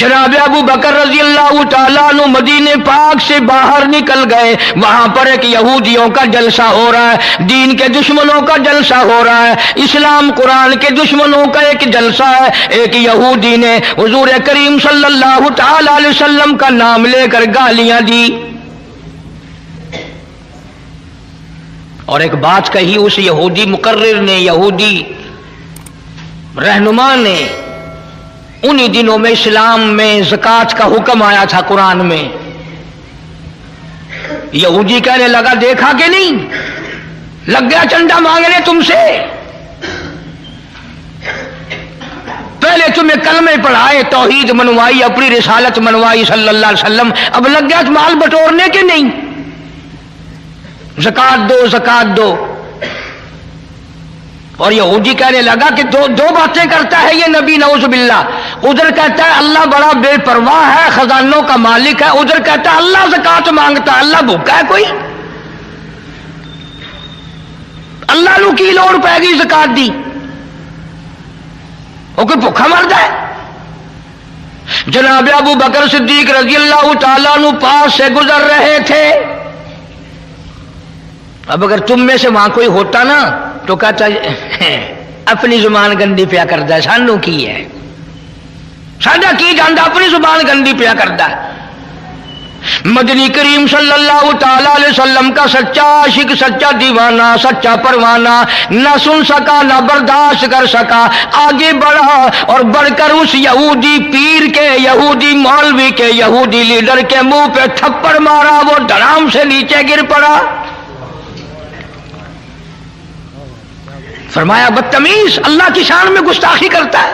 جناب ابو بکر رضی اللہ تعالیٰ عنہ مدینے پاک سے باہر نکل گئے. وہاں پر ایک یہودیوں کا جلسہ ہو رہا ہے، دین کے دشمنوں کا جلسہ ہو رہا ہے، اسلام قرآن کے دشمنوں کا ایک جلسہ ہے. ایک یہودی نے حضور کریم صلی اللہ تعالیٰ علیہ وسلم کا نام لے کر گالیاں دی اور ایک بات کہی. اس یہودی مقرر نے، یہودی رہنما نے، انہی دنوں میں اسلام میں زکوٰۃ کا حکم آیا تھا قرآن میں. یہودی کہنے لگا دیکھا کہ نہیں، لگ گیا چندہ مانگنے تم سے. پہلے تمہیں کلمے پڑھائے، توحید منوائی، اپنی رسالت منوائی صلی اللہ علیہ وسلم، اب لگ گیا مال بٹورنے کے نہیں، زکوٰۃ دو زکوٰۃ دو. اور یہودی کہنے لگا کہ دو باتیں کرتا ہے یہ نبی نعوذ باللہ. ادھر کہتا ہے اللہ بڑا بے پرواہ ہے، خزانوں کا مالک ہے، ادھر کہتا ہے اللہ زکوٰۃ مانگتا ہے، اللہ بھوکا ہے کوئی؟ اللہ نو کی لوڑ پائے گی زکوٰۃ دی؟ وہ کوئی بھوکا مرد ہے؟ جناب ابو بکر صدیق رضی اللہ تعالیٰ عنہ پاس سے گزر رہے تھے. اب اگر تم میں سے وہاں کوئی ہوتا نا تو کہتا اپنی زبان گندی پیا کرتا ہے، سانو کی ہے، ساڈا کی جانتا، اپنی زبان گندی پیا کرتا ہے. مدنی کریم صلی اللہ تعالی علیہ وسلم کا سچا عاشق، سچا دیوانہ، سچا پروانہ نہ سن سکا نہ برداشت کر سکا، آگے بڑھا اور بڑھ کر اس یہودی پیر کے، یہودی مولوی کے، یہودی لیڈر کے منہ پہ تھپڑ مارا. وہ دھڑام سے نیچے گر پڑا. فرمایا بدتمیز، اللہ کی شان میں گستاخی کرتا ہے،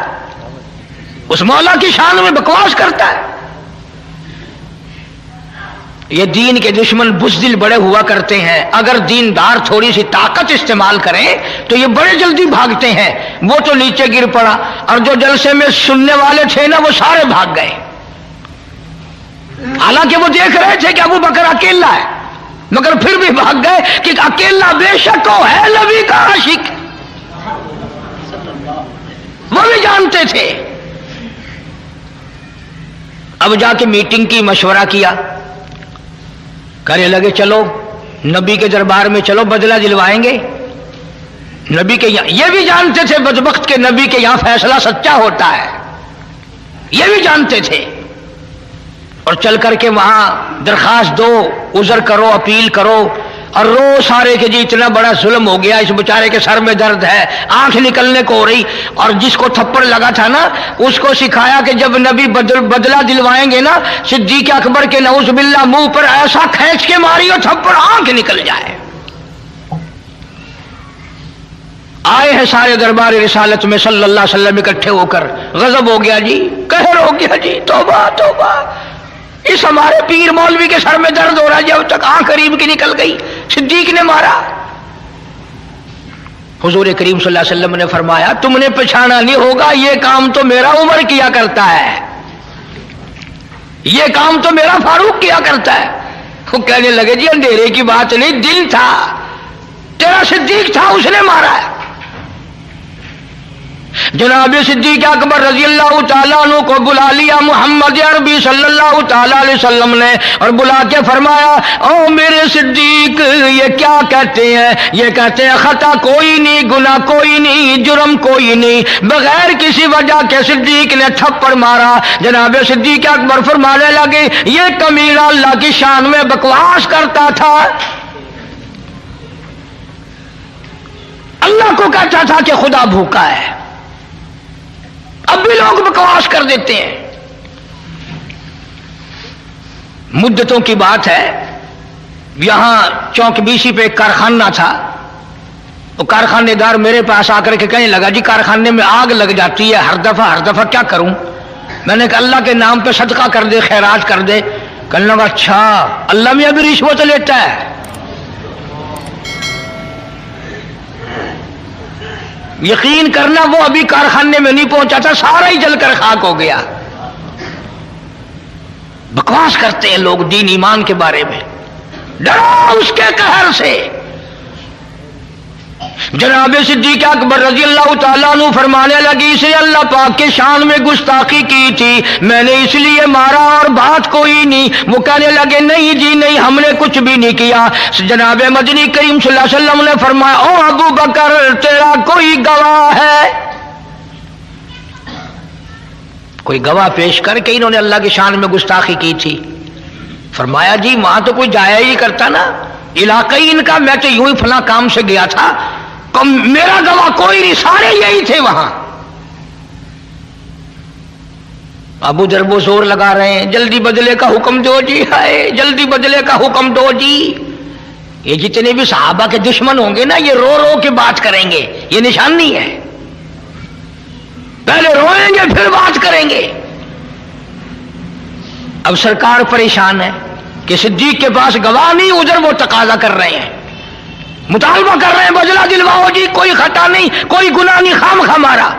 اس مولا کی شان میں بکواس کرتا ہے. یہ دین کے دشمن بزدل بڑے ہوا کرتے ہیں، اگر دیندار تھوڑی سی طاقت استعمال کریں تو یہ بڑے جلدی بھاگتے ہیں. وہ تو نیچے گر پڑا اور جو جلسے میں سننے والے تھے نا وہ سارے بھاگ گئے، حالانکہ وہ دیکھ رہے تھے کہ ابو بکر اکیلا ہے، مگر پھر بھی بھاگ گئے کہ اکیلا بے شک وہ ہے نبی کا عاشق. وہ بھی جانتے تھے. اب جا کے میٹنگ کی، مشورہ کیا، کہنے لگے چلو نبی کے دربار میں چلو، بدلہ دلوائیں گے. نبی کے یہاں، یہ بھی جانتے تھے بدبخت کے نبی کے یہاں فیصلہ سچا ہوتا ہے، یہ بھی جانتے تھے. اور چل کر کے وہاں درخواست دو، عذر کرو، اپیل کرو اور رو سارے کہ جی اتنا بڑا ظلم ہو گیا، اس بیچارے کے سر میں درد ہے، آنکھ نکلنے کو ہو رہی. اور جس کو تھپڑ لگا تھا نا اس کو سکھایا کہ جب نبی بدلہ دلوائیں گے نا صدیق اکبر کے نعوذ باللہ منہ پر ایسا کھینچ کے ماری اور تھپڑ آنکھ نکل جائے. آئے ہیں سارے دربار رسالت میں صلی اللہ علیہ وسلم اکٹھے ہو کر. غضب ہو گیا جی، قہر ہو گیا جی، توبہ توبہ، اس ہمارے پیر مولوی کے سر میں درد ہو رہا ہے، جب تک آنکھ قریب کی نکل گئی صدیق نے مارا. حضور کریم صلی اللہ علیہ وسلم نے فرمایا تم نے پہچانا نہیں ہوگا، یہ کام تو میرا عمر کیا کرتا ہے، یہ کام تو میرا فاروق کیا کرتا ہے. وہ کہنے لگے جی اندھیرے کی بات نہیں، دل تھا، تیرا صدیق تھا، اس نے مارا ہے. جناب صدیق اکبر رضی اللہ تعالیٰ عنہ کو بلا لیا محمد عربی صلی اللہ تعالیٰ علیہ وسلم نے اور بلا کے فرمایا او میرے صدیق، یہ کیا کہتے ہیں؟ یہ کہتے ہیں خطا کوئی نہیں، گناہ کوئی نہیں، جرم کوئی نہیں، بغیر کسی وجہ کے صدیق نے تھپڑ مارا. جناب صدیق اکبر فرمانے لگے یہ کمینہ اللہ کی شان میں بکواس کرتا تھا، اللہ کو کہتا تھا کہ خدا بھوکا ہے. اب بھی لوگ بکواس کر دیتے ہیں. مدتوں کی بات ہے، یہاں چوک بیسی پہ ایک کارخانہ تھا. وہ کارخانے دار میرے پاس آ کر کے کہنے لگا جی کارخانے میں آگ لگ جاتی ہے ہر دفعہ کیا کروں؟ میں نے کہا اللہ کے نام پہ صدقہ کر دے، خیرات کر دے. کہنے لگا اچھا اللہ میں ابھی رشوت لیتا ہے؟ یقین کرنا وہ ابھی کارخانے میں نہیں پہنچا تھا، سارا ہی جل کر خاک ہو گیا. بکواس کرتے ہیں لوگ دین ایمان کے بارے میں. ڈرو اس کے قہر سے. जनाब सिद्दीक अकबर रजी अल्लाह तआला अन्हु फरमाने लगी, इसे अल्लाह पाक के शान में गुस्ताखी की थी, मैंने इसलिए मारा और बात कोई नहीं। वो कहने लगे नहीं जी नहीं, हमने कुछ भी नहीं किया। जनाब मदनी करीम सल्लल्लाहु अलैहि वसल्लम ने फरमाया, ओ अबू बकर तेरा कोई गवाह है? कोई गवाह पेश करके इन्होंने अल्लाह की शान में गुस्ताखी की थी। फरमाया जी वहां तो कोई जाया ही करता ना, इलाका ही इनका, मैं तो यूं ही फला काम से गया था, मेरा गवाह कोई नहीं, सारे यही थे वहां। अबू जर वो जोर लगा रहे हैं, जल्दी बदले का हुक्म दो जी, हाय जल्दी बदले का हुक्म दो जी। ये जितने भी सहाबा के दुश्मन होंगे ना, ये रो रो के बात करेंगे, ये निशानी है, पहले रोएंगे फिर बात करेंगे। अब सरकार परेशान है कि सिद्दीक के पास गवाह नहीं, उधर वो तकाजा कर रहे हैं, मुतालबा कर रहे हैं, बदला दिलवाओ जी, कोई खता नहीं, कोई गुनाह नहीं, खामखा मारा।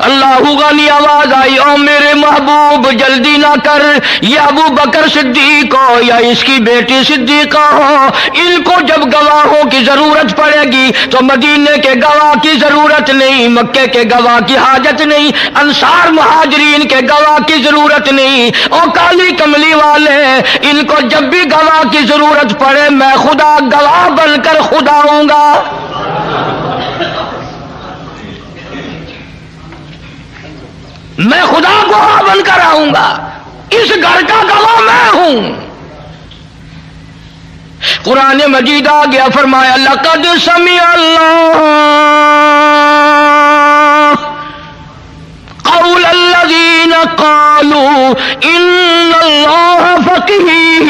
अल्लाहू गानी आवाज आई, ओ मेरे महबूब जल्दी ना कर, ये अबू बकर सिद्दीक हो या इसकी बेटी सिद्दीका हो, इनको जब गवाहों की जरूरत पड़ेगी तो मदीने के गवाह की जरूरत नहीं, मक्के के गवाह की हाजत नहीं, अंसार मुहाजिरीन के गवाह की जरूरत नहीं। ओ काली कमली वाले, इनको जब भी गवाह की जरूरत पड़े मैं खुदा गवाह बनकर खुदा आऊंगा। मैं खुदा गवाह बनकर आऊंगा, इस घर का गवाह मैं हूं। कुरान मजीद आ गया, फरमाया लक़द समिअ अल्लाह क़ौल अल्लज़ीना क़ालू इन्नल्लाह फ़क़ीर।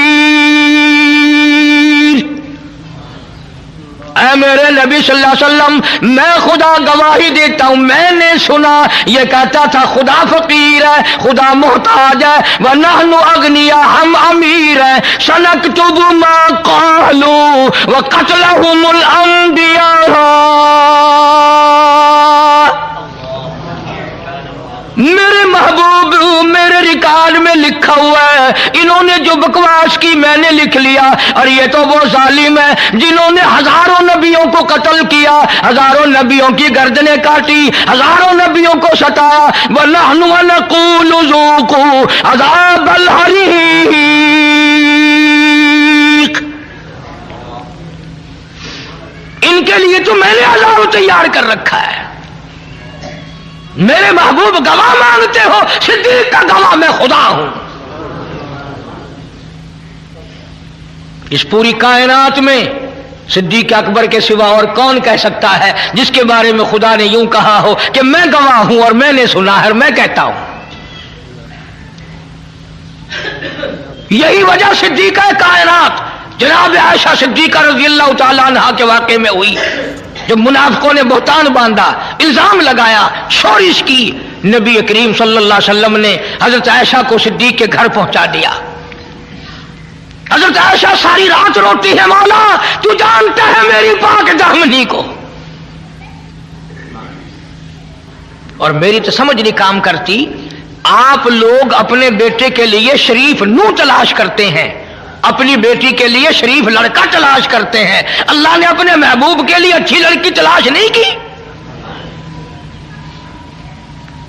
ऐ मेरे नबी सल्लल्लाहु अलैहि वसल्लम, मैं खुदा गवाही देता हूं, मैंने सुना ये कहता था खुदा फकीर है, खुदा मोहताज है, व नहनु अगनिया, हम अमीर है। सनक्तुबु मा क़ालू व क़त्लहुमुल अंबिया। मेरे महबूब मेरे रिकॉर्ड में लिखा हुआ है, इन्होंने जो बकवास की मैंने लिख लिया, और ये तो वो जालिम है जिन्होंने हजारों नबियों को कत्ल किया, हजारों नबियों की गर्दनें काटी, हजारों नबियों को सताया। वनहनु नक़ूलु ज़ूक़ू अज़ाबल हरीक़। इनके लिए तो मैंने अज़ाब तैयार कर रखा है। मेरे महबूब गवाह मांगते हो, सिद्दीक का गवाह मैं खुदा हूं। इस पूरी कायनात में सिद्दीक अकबर के सिवा और कौन कह सकता है जिसके बारे में खुदा ने यूं कहा हो कि मैं गवाह हूं और मैंने सुना है और मैं कहता हूं। यही वजह सिद्दीका कायनात जनाब आयशा सिद्दीका रज़ी अल्लाह तआला अन्हा के वाक़े में हुई, जब मुनाफिकों ने बहतान बांधा, इल्जाम लगाया, शोरिश की, नबी करीम सल्लल्लाहु अलैहि वसल्लम ने हजरत आयशा को सिद्दीक के घर पहुंचा दिया। हजरत आयशा सारी रात रोती है, मौला तू जानता है मेरी पाक दामनी को, और मेरी तो समझ नहीं काम करती। आप लोग अपने बेटे के लिए शरीफ नूह तलाश करते हैं, अपनी बेटी के लिए शरीफ लड़का तलाश करते हैं, अल्लाह ने अपने महबूब के लिए अच्छी लड़की तलाश नहीं की।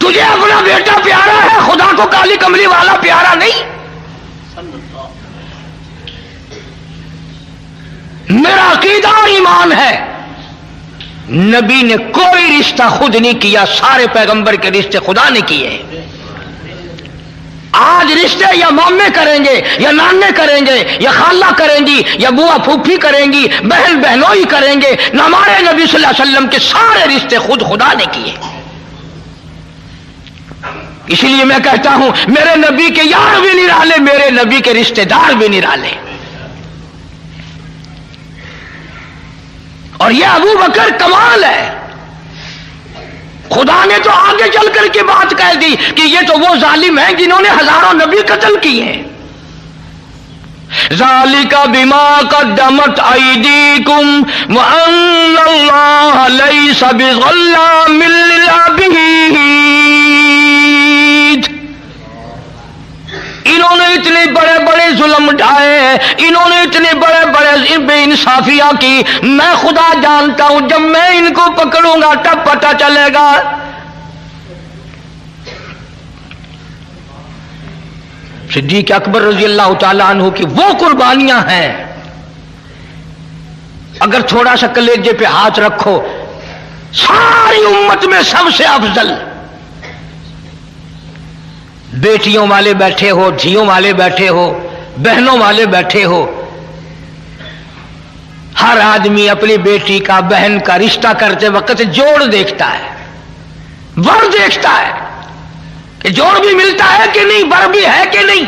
तुझे अपना बेटा प्यारा है, खुदा को काली कमली वाला प्यारा नहीं। मेरा अकीदा और ईमान है, नबी ने कोई रिश्ता खुद नहीं किया, सारे पैगंबर के रिश्ते खुदा ने किए। आज रिश्ते या मामे करेंगे या नाने करेंगे या खाला करेंगी या बुआ फूफी करेंगी, बहन बहनोई करेंगे, न हमारे नबी सल्लल्लाहु अलैहि वसल्लम के सारे रिश्ते खुद खुदा ने किए। इसलिए मैं कहता हूं मेरे नबी के यार भी निराले, मेरे नबी के रिश्तेदार भी निराले। और यह अबू बकर कमाल है, खुदा ने तो आगे चल करके बात कह दी कि ये तो वो जालिम हैं जिन्होंने हजारों नबी कत्ल किए हैं। ज़ालिका बिमा क़द्दमत अयदीकुम व अन्नल्लाह लैसा बिज़ल्लामिल लिल-आबीद। इन्होंने इतने बड़े बड़े जुल्म ढाए, इन्होंने इतने बड़े बड़े बेइंसाफियां की, मैं खुदा जानता हूं जब मैं इनको पकड़ूंगा तब पता चलेगा। सिद्दीक अकबर रजी अल्लाह तआला अन्हु की वो कुर्बानियां हैं, अगर थोड़ा सा कलेजे पे हाथ रखो, सारी उम्मत में सबसे अफजल। बेटियों वाले बैठे हो, धियों वाले बैठे हो, बहनों वाले बैठे हो, हर आदमी अपनी बेटी का, बहन का रिश्ता करते वक्त जोड़ देखता है, वर देखता है कि जोड़ भी मिलता है कि नहीं, वर भी है कि नहीं।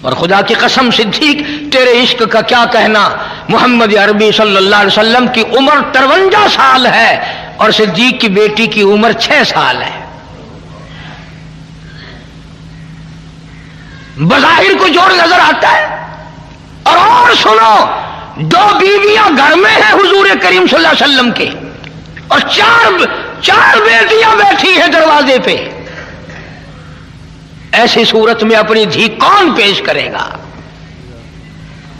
और खुदा की कसम सिद्दीक, तेरे इश्क का क्या कहना, मोहम्मद अरबी सल्लल्लाहु अलैहि वसल्लम की उम्र 53 साल है और सिद्दीक की बेटी की उम्र 6 साल है। बज़ाहिर को जोड़ नजर आता है। और सुनो, 2 बीवियां घर में हैं हुजूर करीम सल्लल्लाहु अलैहि वसल्लम के, और चार बेटियां बैठी हैं दरवाजे पे। ऐसी सूरत में अपनी धी कौन पेश करेगा?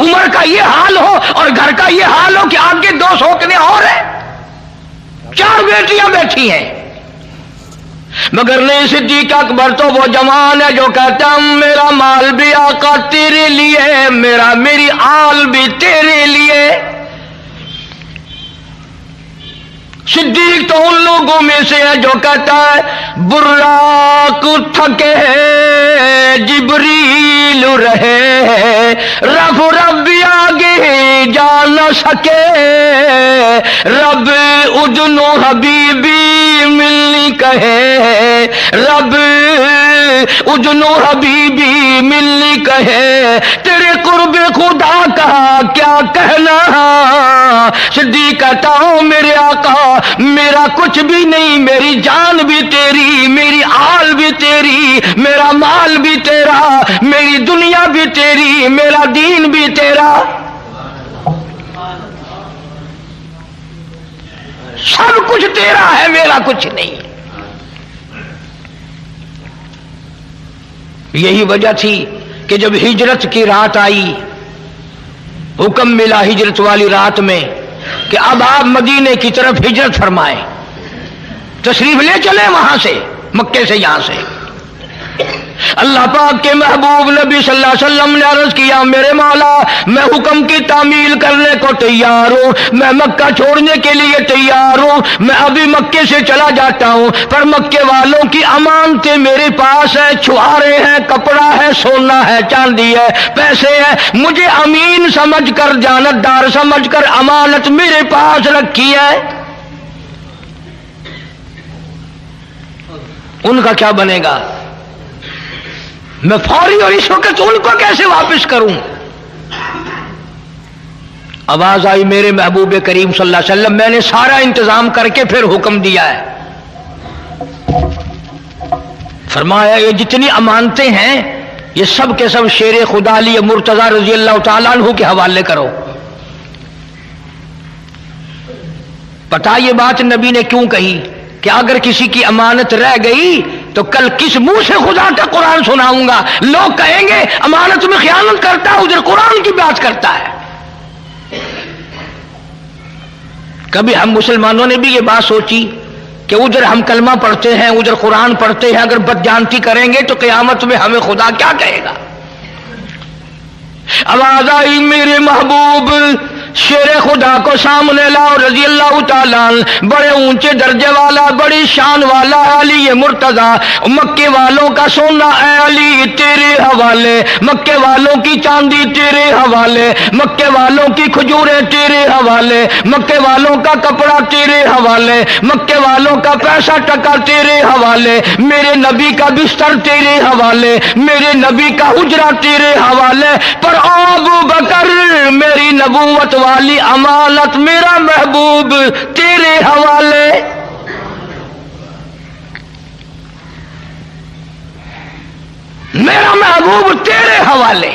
उम्र का ये हाल हो और घर का ये हाल हो कि आगे 2 सोकने और है, 4 बेटियां बैठी हैं। मगर नहीं, सिद्दीक अकबर तो वो जवान है जो कहता है मेरा माल भी आका तेरे लिए, मेरी आल भी तेरे लिए। सिद्दीक तो उन लोगों में से है जो कहता है बुर्राक थके जिब्रील रहे, रब आगे जा न सके, रब उदनो हबीबी मिलनी कहे, रब उदनो हबीबी मिलनी कहे, तेरे कुर्ब खुदा का क्या कहना। सिद्दीक कहता हूं मेरे आका, मेरा कुछ भी नहीं, मेरी जान भी तेरी, मेरी आल भी तेरी, मेरा माल भी तेरा, मेरी दुनिया भी तेरी, मेरा दीन भी तेरा, सब कुछ तेरा है, मेरा कुछ नहीं। यही वजह थी कि जब हिजरत की रात आई, हुक्म मिला हिजरत वाली रात में कि अब आप मदीने की तरफ हिजरत फरमाएं, तशरीफ ले चले वहां से, मक्के से, यहां से। अल्लाह पाक के महबूब नबी सल्लल्लाहु अलैहि वसल्लम ने अर्ज किया मेरे मौला, मैं हुक्म की तामील करने को तैयार हूं, मैं मक्का छोड़ने के लिए तैयार हूं, मैं अभी मक्के से चला जाता हूं, पर मक्के वालों की अमानतें मेरे पास है, छुहारे हैं, कपड़ा है, सोना है, चांदी है, पैसे है, मुझे अमीन समझकर, जानतदार समझकर अमानत मेरे पास रखी है। उनका क्या बनेगा? मैं फौरी और इस वक्त उनको कैसे वापस करूं? आवाज आई मेरे महबूब करीम सल्लल्लाहु अलैहि वसल्लम, मैंने सारा इंतजाम करके फिर हुक्म दिया है। फरमाया ये जितनी अमानतें हैं ये सब के सब शेर खुदा अली मुर्तजा रजी अल्लाह तआला अन्हु के हवाले करो। पता ये बात नबी ने क्यों कही कि अगर किसी की अमानत रह गई तो कल किस मुंह से खुदा का कुरान सुनाऊंगा? लोग कहेंगे अमानत में खयानत करता है, उधर कुरान की बात करता है। कभी हम मुसलमानों ने भी ये बात सोची कि उधर हम कलमा पढ़ते हैं, उधर कुरान पढ़ते हैं, अगर बदजानती करेंगे तो क़यामत में हमें खुदा क्या कहेगा? आवाज आई मेरे महबूब शेर खुदा को सामने लाओ रजी अल्लाह ताला, बड़े ऊंचे दर्जे वाला, बड़ी शान वाला अली मुर्तजा, मक्के वालों का सोना है अली तेरे हवाले, मक्के वालों की चांदी तेरे हवाले, मक्के वालों की खजूरें तेरे हवाले, मक्के वालों का कपड़ा तेरे हवाले, मक्के वालों का पैसा टका तेरे हवाले, मेरे नबी का बिस्तर तेरे हवाले, मेरे नबी का हुजरा तेरे हवाले। पर अबू बकर मेरी नबूवत वाली अमानत मेरा महबूब तेरे हवाले। मेरा महबूब तेरे हवाले,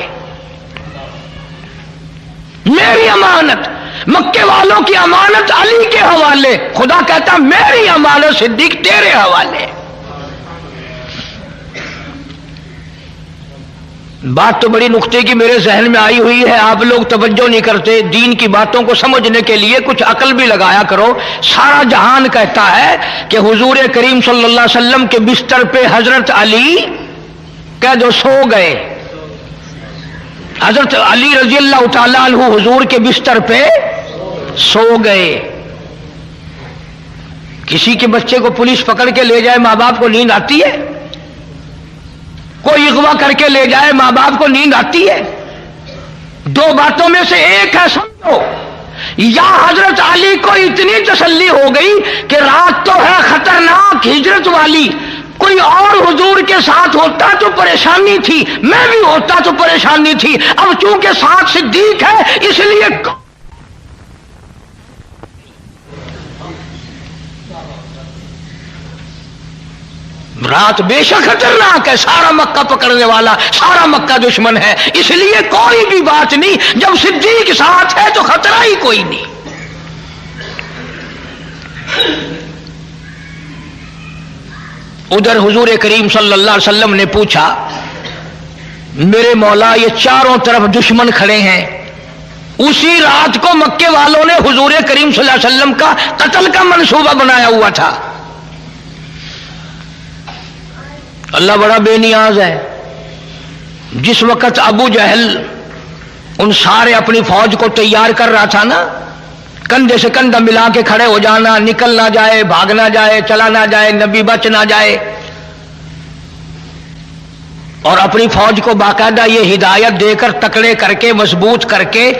मेरी अमानत, मक्के वालों की अमानत अली के हवाले। खुदा कहता मेरी अमानत सिद्दीक तेरे हवाले। बात तो बड़ी नुक्ते की मेरे जहन में आई हुई है, आप लोग तवज्जो नहीं करते। दीन की बातों को समझने के लिए कुछ अकल भी लगाया करो। सारा जहान कहता है कि हुजूर करीम सल्लल्लाहु अलैहि वसल्लम के बिस्तर पे हजरत अली कह दो सो गए। हजरत अली रजी अल्लाह तआला अन्हु हुजूर के बिस्तर पे सो गए। किसी के बच्चे को पुलिस पकड़ के ले जाए, माँ बाप को नींद आती है? कोई अगवा करके ले जाए, माँ बाप को नींद आती है? दो बातों में से एक है, समझो। या हजरत अली को इतनी तसल्ली हो गई कि रात तो है खतरनाक हिजरत वाली, कोई और हुजूर के साथ होता तो परेशानी थी, मैं भी होता तो परेशानी थी, अब चूंकि साथ सिद्दीक है इसलिए रात बेशक खतरनाक है, सारा मक्का पकड़ने वाला, सारा मक्का दुश्मन है, इसलिए कोई भी बात नहीं। जब सिद्दीक साथ है तो खतरा ही कोई नहीं। उधर हुजूर करीम सल्लल्लाहु अलैहि वसल्लम ने पूछा, मेरे मौला ये चारों तरफ दुश्मन खड़े हैं। उसी रात को मक्के वालों ने हुजूर करीम सल्लल्लाहु अलैहि वसल्लम का कत्ल का मंसूबा बनाया हुआ था। अल्लाह बड़ा बेनियाज है। जिस वक्त अबू जहल उन सारे अपनी फौज को तैयार कर रहा था ना, कंधे से कंधा मिला के खड़े हो जाना, निकल ना जाए, भाग ना जाए, चला ना जाए, नबी बच ना जाए, और अपनी फौज को बाकायदा ये हिदायत देकर तकड़े करके मजबूत करके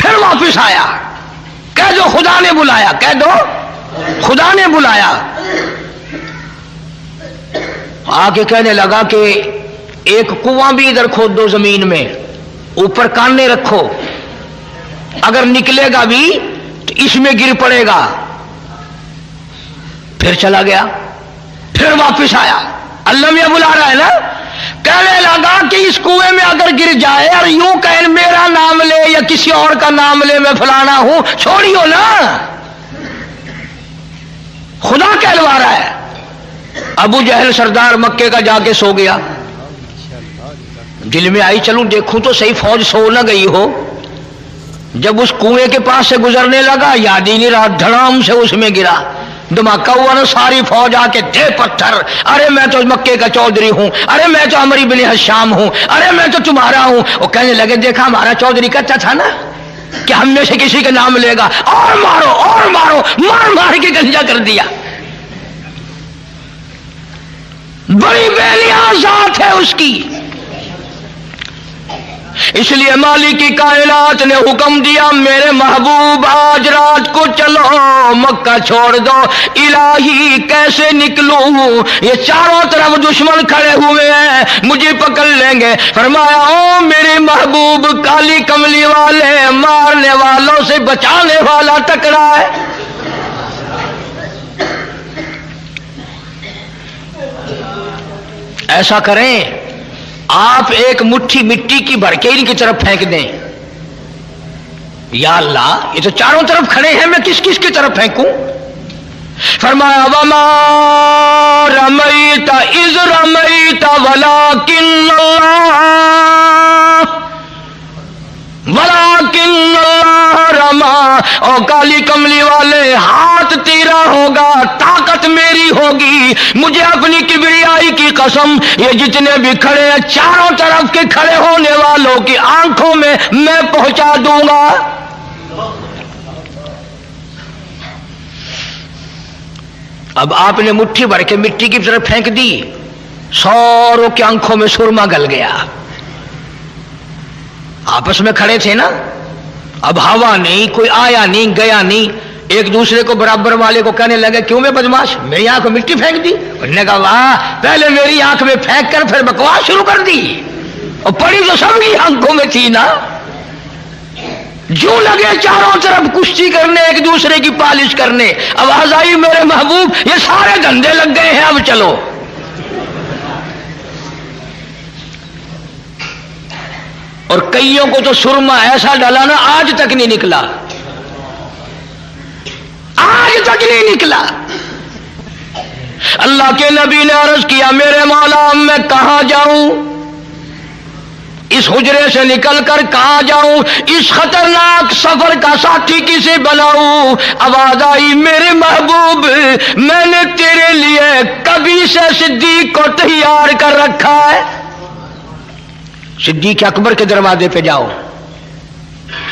फिर वापिस आया। कह दो खुदा ने बुलाया, कह दो खुदा ने बुलाया। आके कहने लगा कि एक कुआं भी इधर खोद दो जमीन में, ऊपर काने रखो, अगर निकलेगा भी तो इसमें गिर पड़ेगा। फिर चला गया, फिर वापिस आया। अल्लाह में बुला रहा है ना। कहने लगा कि इस कुएं में अगर गिर जाए और यूं कहे मेरा नाम ले या किसी और का नाम ले, मैं फलाना हूं, छोड़ियो ना, खुदा कहलवा रहा है। अबू जहल सरदार मक्के का जाके सो गया। दिल में आई चलूं देखूं तो सही फौज सो न गई हो। जब उस कुएं के पास से गुजरने लगा, याद ही नहीं रहा, धड़ाम से उसमें गिरा। धमाका हुआ ना, सारी फौज आके दे पत्थर। अरे मैं तो मक्के का चौधरी हूं, अरे मैं तो अमरी बिन हशाम हूं, अरे मैं तो तुम्हारा हूं। वो कहने लगे देखा हमारा चौधरी कहता था ना कि हम में से किसी का नाम लेगा, और मारो और मारो, मार मार के गंजा कर दिया। बड़ी बेनियाज जात है उसकी। इसलिए मालिक की कायनात ने हुक्म दिया, मेरे महबूब आज रात को चलो, मक्का छोड़ दो। इलाही कैसे निकलूं, ये चारों तरफ दुश्मन खड़े हुए हैं, मुझे पकड़ लेंगे। फरमाया ओ मेरे महबूब, काली कमली वाले, मारने वालों से बचाने वाला टकरा है। ऐसा करें, आप एक मुट्ठी मिट्टी की भर के इनकी तरफ फेंक दें। या अल्लाह, ये तो चारों तरफ खड़े हैं, मैं किस किस की तरफ फेंकूं? फरमाया वमा रमैता इज़ रमैता वलाकिन्नल्लाह रमा। और काली कमली वाले, हाथ तेरा होगा, ताकत मेरी होगी। मुझे अपनी किबरियाई की कसम, ये जितने भी खड़े हैं चारों तरफ के खड़े होने वालों की आंखों में मैं पहुंचा दूंगा। अब आपने मुट्ठी भर के मिट्टी की तरफ फेंक दी, सारों की आंखों में सुरमा गल गया। आपस में खड़े थे ना, अब हवा नहीं, कोई आया नहीं गया नहीं। एक दूसरे को बराबर वाले को कहने लगे क्यों बे बदमाश, मेरी आंख में मिट्टी फेंक दी? उन्होंने कहा वाह, पहले मेरी आंख में फेंक कर फिर बकवास शुरू कर दी, और पड़ी तो सबकी आंखों में थी ना। जो लगे चारों तरफ कुश्ती करने, एक दूसरे की पालिश करने। आवाज आई मेरे महबूब ये सारे धंधे लग गए हैं, अब चलो। और कईयों को तो सुरमा ऐसा डाला ना, आज तक नहीं निकला, आज तक नहीं निकला। अल्लाह के नबी ने अर्ज किया मेरे मौला मैं कहां जाऊं? इस हुजरे से निकल कर कहाँ जाऊं, इस खतरनाक सफर का साथी किसे बनाऊं। आवाज आई मेरे महबूब मैंने तेरे लिए कभी से सिद्दीक को तैयार कर रखा है। सिद्दीक अकबर के दरवाजे पे जाओ,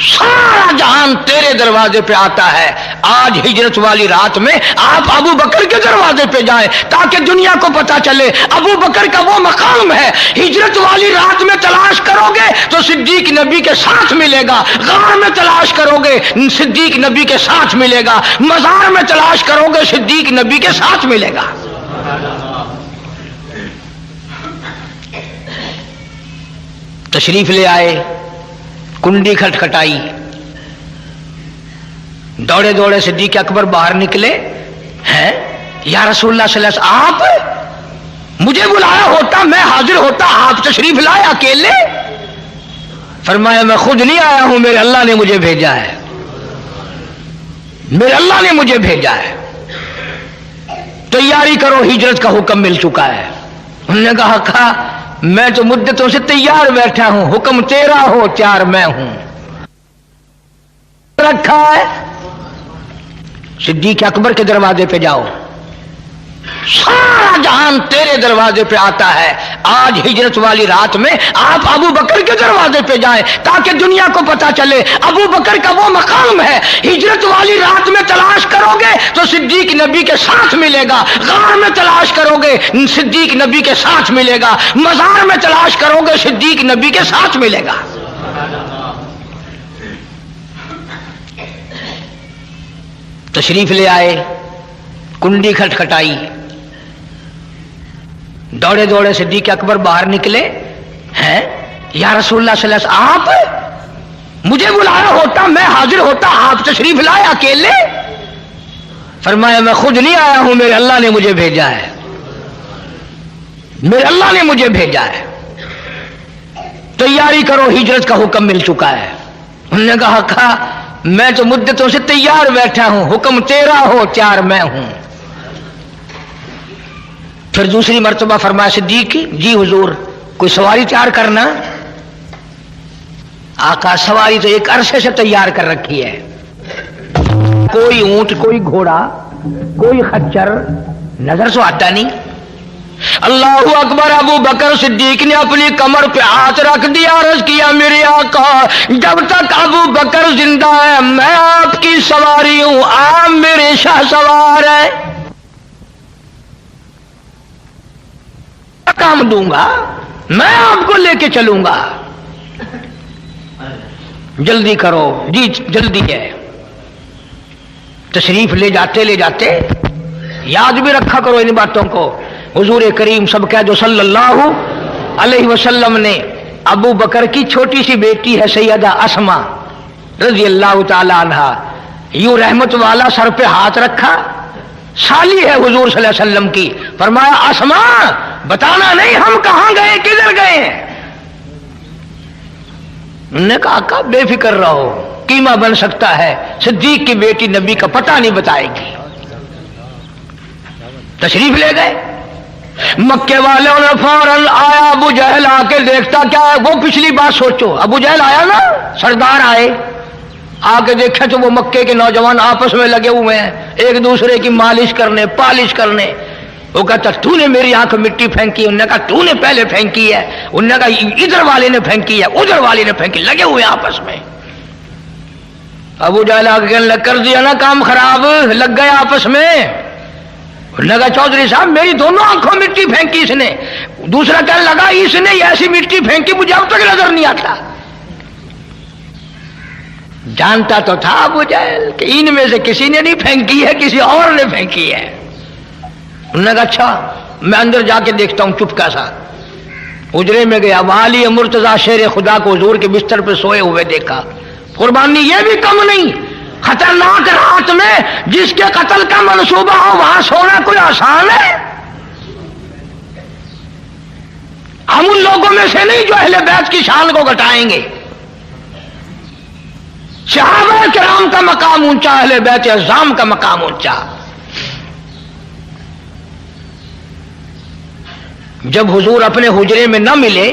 सारा जहान तेरे दरवाजे पे आता है। आज हिजरत वाली रात में आप अबू बकर के दरवाजे पे जाएं ताकि दुनिया को पता चले अबू बकर का वो मकाम है। हिजरत वाली रात में तलाश करोगे तो सिद्दीक नबी के साथ मिलेगा, गार में तलाश करोगे सिद्दीक नबी के साथ मिलेगा, मजार में तलाश करोगे सिद्दीक नबी के साथ मिलेगा। तशरीफ ले आए, कुंडी खटखटाई, दौड़े दौड़े सिद्दीक अकबर बाहर निकले। हैं या रसूलुल्लाह सल्लल्लाहु अलैहि वसल्लम, आप मुझे बुलाया होता मैं हाजिर होता, आप तशरीफ लाए अकेले। फरमाया मैं खुद नहीं आया हूं, मेरे अल्लाह ने मुझे भेजा है, मेरे अल्लाह ने मुझे भेजा है। तैयारी करो, हिजरत का हुक्म मिल चुका है। उन्होंने कहा मैं तो मुद्दतों से तैयार बैठा हूं, हुक्म तेरा हो तैयार मैं हूं। रखा है, सिद्दीक अकबर के दरवाजे पे जाओ, सारा जहान तेरे दरवाजे पे आता है। आज हिजरत वाली रात में आप अबू बकर के दरवाजे पे जाएं ताकि दुनिया को पता चले अबू बकर का वो मकाम है। हिजरत वाली रात में तलाश करोगे तो सिद्दीक नबी के साथ मिलेगा, गार में तलाश करोगे सिद्दीक नबी के साथ मिलेगा, मजार में तलाश करोगे सिद्दीक नबी के साथ मिलेगा। तशरीफ ले आए, कुंडी खटखटाई, दौड़े दौड़े सिद्दीक अकबर बाहर निकले। हैं या रसूलुल्लाह सल्लल्लाहु अलैहि वसल्लम, आप मुझे बुलाया होता मैं हाजिर होता, आप तशरीफ लाए अकेले। फरमाया मैं खुद नहीं आया हूं, मेरे अल्लाह ने मुझे भेजा है, मेरे अल्लाह ने मुझे भेजा है। तैयारी करो, हिजरत का हुक्म मिल चुका है। उन्होंने कहा मैं तो मुद्दतों से तैयार बैठा हूं, हुक्म तेरा हो तैयार मैं हूं। फिर दूसरी मर्तबा फरमाया सिद्दीक जी हुजूर कोई सवारी तैयार करना। आका सवारी तो एक अरसे से तैयार कर रखी है, कोई ऊंट कोई घोड़ा कोई खच्चर नजर से आता नहीं। अल्लाहू अकबर। अबू बकर सिद्दीक ने अपनी कमर पे हाथ रख दिया, अर्ज किया मेरे आका जब तक अबू बकर जिंदा है मैं आपकी सवारी हूं, आप मेरे शाह सवार है, काम दूंगा, मैं आपको लेके चलूंगा। जल्दी करो जी, जल्दी है। तशरीफ ले जाते याद भी रखा करो इन बातों को। हुजूर करीम सब कह दो सल्लल्लाहु अलैहि वसल्लम ने अबू बकर की छोटी सी बेटी है सैयदा अस्मा रजी अल्लाह ताला अन्हा, यूं रहमत वाला सर पे हाथ रखा, साली है हुजूर सल्लल्लाहु अलैहि वसल्लम की। फरमाया अस्मा बताना नहीं हम कहां गए किधर गए हैं। उन्होंने कहा आका बेफिक्र रहो, कीमा बन सकता है, सिद्दीक की बेटी नबी का पता नहीं बताएगी। तशरीफ ले गए। मक्के वालों ने फौरन आया, अबू जहल आके देखता क्या है, वो पिछली बात सोचो, अबू जहल आया ना, सरदार आए, आके देखा तो वो मक्के के नौजवान आपस में लगे हुए हैं एक दूसरे की मालिश करने पालिश करने। वो कहता तूने मेरी आंख मिट्टी फेंकी, उन्होंने कहा तूने पहले फेंकी है, उन्होंने कहा इधर वाले ने फेंकी है, उधर वाले ने फेंकी, लगे हुए आपस में। अबू जहल आके कहने कर दिया ना काम खराब, लग गए आपस में। उन्होंने कहा चौधरी साहब मेरी दोनों आंखों मिट्टी फेंकी इसने। दूसरा कहने लगा इसने ऐसी मिट्टी फेंकी मुझे अब तक नजर नहीं आता। जानता तो था अबू जहल कि इनमें से किसी ने नहीं फेंकी है, किसी और ने फेंकी है। उन्होंने कहा अच्छा मैं अंदर जाके देखता हूं। चुपका सा उजरे में गया, वाली मुर्तजा शेर खुदा को हुजूर के बिस्तर पर सोए हुए देखा। कुर्बानी ये भी कम नहीं, खतरनाक रात में जिसके कत्ल का मंसूबा हो वहां सोना कोई आसान है। हम उन लोगों में से नहीं जो अहले बैत की शान को घटाएंगे। सहाबा किराम का मकाम ऊंचा, अहले बैत अज़्ज़ाम का मकाम ऊंचा। जब हुजूर अपने हुजरे में न मिले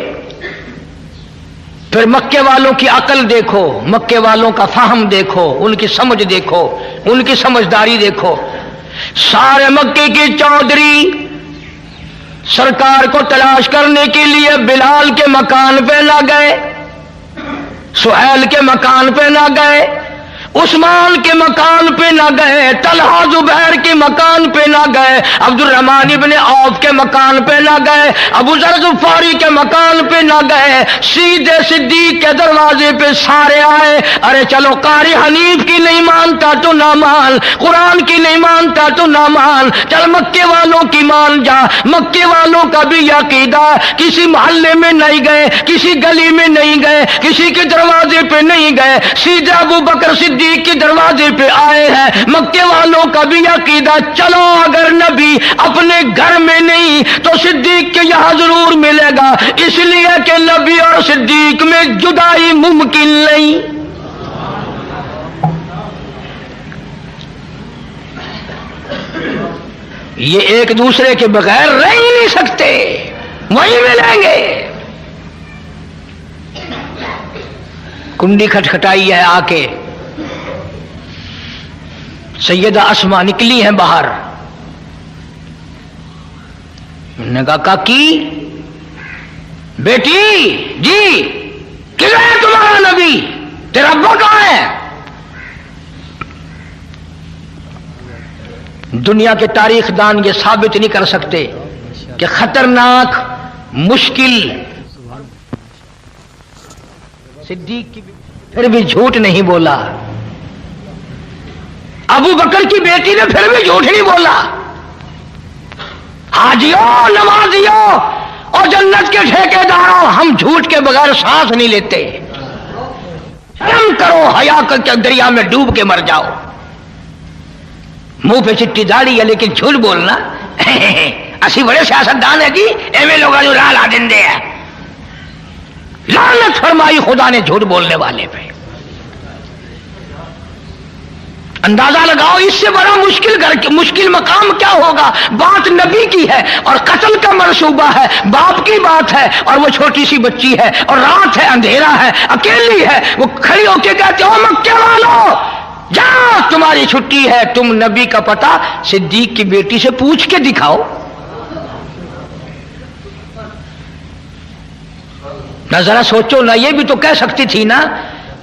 फिर मक्के वालों की अकल देखो, मक्के वालों का फाहम देखो, उनकी समझ देखो, उनकी समझदारी देखो। सारे मक्के के चौधरी सरकार को तलाश करने के लिए बिलाल के मकान पे ना गए, सुहैल के मकान पे ना गए, उस्मान के मकान पे ना गए, तलहा जुबैर के मकान पे ना गए, अब्दुल रहमान इब्ने औफ के मकान पे ना गए, अबू जर ग़िफ़ारी के मकान पे ना गए, सीधे सिद्दीक के दरवाजे पे सारे आए। अरे चलो, कारी हनीफ की नहीं मानता तो ना मान, कुरान की नहीं मानता तो ना मान, चल मक्के वालों की मान जा। मक्के वालों का भी अकीदा, किसी मोहल्ले में नहीं गए, किसी गली में नहीं गए, किसी के दरवाजे पे नहीं गए, सीधे अबू बकर सिद्दीक के दरवाजे पे आए हैं। मक्के वालों का भी अकीदा, चलो अगर नबी अपने घर में नहीं तो सिद्दीक के यहां जरूर मिलेगा, इसलिए कि नबी और सिद्दीक में जुदाई मुमकिन नहीं। ये एक दूसरे के बगैर रह ही नहीं सकते, वहीं मिलेंगे। कुंडी खटखटाई है आके, सैयदा अस्मा निकली हैं बाहर। उन्होंने कहा, काकी बेटी जी, किधर है तुम्हारा नबी, तेरा अब्बा कहां है? दुनिया के तारीखदान ये साबित नहीं कर सकते कि खतरनाक, मुश्किल सिद्दीक की फिर भी झूठ नहीं बोला, अबू बकर की बेटी ने फिर भी झूठ नहीं बोला। हाजियों, नमाजियों और जन्नत के ठेकेदारों, हम झूठ के बगैर सांस नहीं लेते। शर्म करो, हया करके दरिया में डूब के मर जाओ। मुंह पे चिट्टी दाढ़ी है लेकिन झूठ बोलना असी बड़े सियासतदान है कि एवं लोग जो लाल आ देंगे है। लानत फरमाई खुदा ने झूठ बोलने वाले पे। अंदाजा लगाओ इससे बड़ा मुश्किल मकाम क्या होगा। बात नबी की है और कत्ल का मंसूबा है, बाप की बात है और वो छोटी सी बच्ची है और रात है, अंधेरा है, अकेली है। वो खड़ी होके कहते हो, मक्के वालों जाओ, तुम्हारी छुट्टी है, तुम नबी का पता सिद्दीक की बेटी से पूछ के दिखाओ। ना जरा सोचो ना, ये भी तो कह सकती थी ना,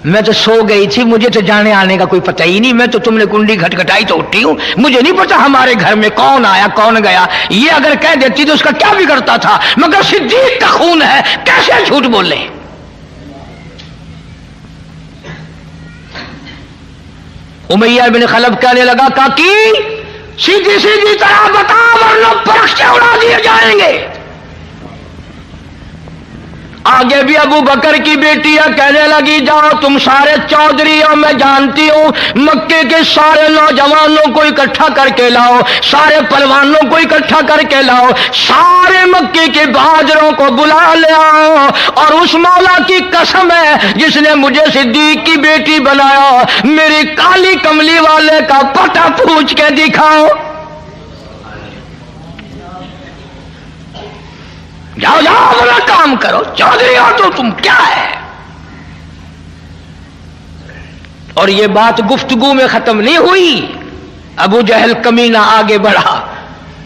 मैं तो सो गई थी, मुझे तो जाने आने का कोई पता ही नहीं, मैं तो तुमने कुंडी खटखटाई तो उठी हूं, मुझे नहीं पता हमारे घर में कौन आया कौन गया। ये अगर कह देती तो उसका क्या बिगड़ता था, मगर सिद्दीक का खून है, कैसे झूठ बोले। उमैया बिन खलब कहने लगा, काकी सीधी सीधी तरह बता वरना परख से उड़ा दिए जाएंगे। आगे भी अबू बकर की बेटियां कहने लगी, जाओ तुम सारे चौधरी और मैं जानती हूं, मक्के के सारे नौजवानों को इकट्ठा करके लाओ, सारे पहलवानों को इकट्ठा करके लाओ, सारे मक्के के बहादुरों को बुला ले आओ, और उस मौला की कसम है जिसने मुझे सिद्दीक की बेटी बनाया, मेरी काली कमली वाले का पता पूछ के दिखाओ। जाओ जाओ अपना काम करो, चौधरी हो तो तुम क्या है। और ये बात गुफ्तगू में खत्म नहीं हुई। अबू जहल कमीना आगे बढ़ा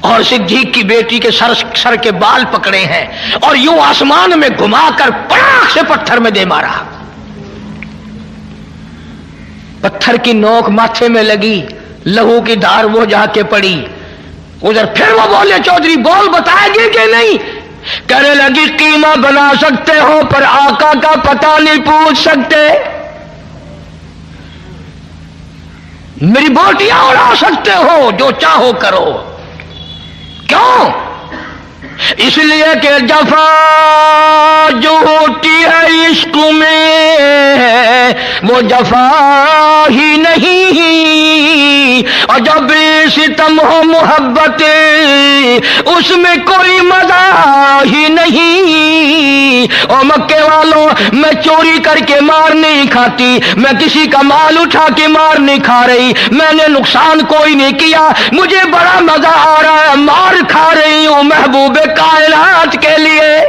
और सिद्दीक की बेटी के सर के बाल पकड़े हैं और यूं आसमान में घुमाकर पड़ाक से पत्थर में दे मारा। पत्थर की नोक माथे में लगी, लहू की धार वो जाके पड़ी। उधर फिर वो बोले, चौधरी बोल, बताएगी कि नहीं? कहने लगी, कीमा बना सकते हो पर आका का पता नहीं पूछ सकते, मेरी बोटियां उड़ा सकते हो, जो चाहो करो। क्यों? इसलिए कि जफा जो होती है इश्क में वो जफा ही नहीं, और जब सितम हो मोहब्बत उसमें कोई मजा ही नहीं। और मक्के वालों, मैं चोरी करके मार नहीं खाती, मैं किसी का माल उठा के मार नहीं खा रही, मैंने नुकसान कोई नहीं किया, मुझे बड़ा मजा आ रहा है, मार खा रही हूं महबूबे कायनात के लिए।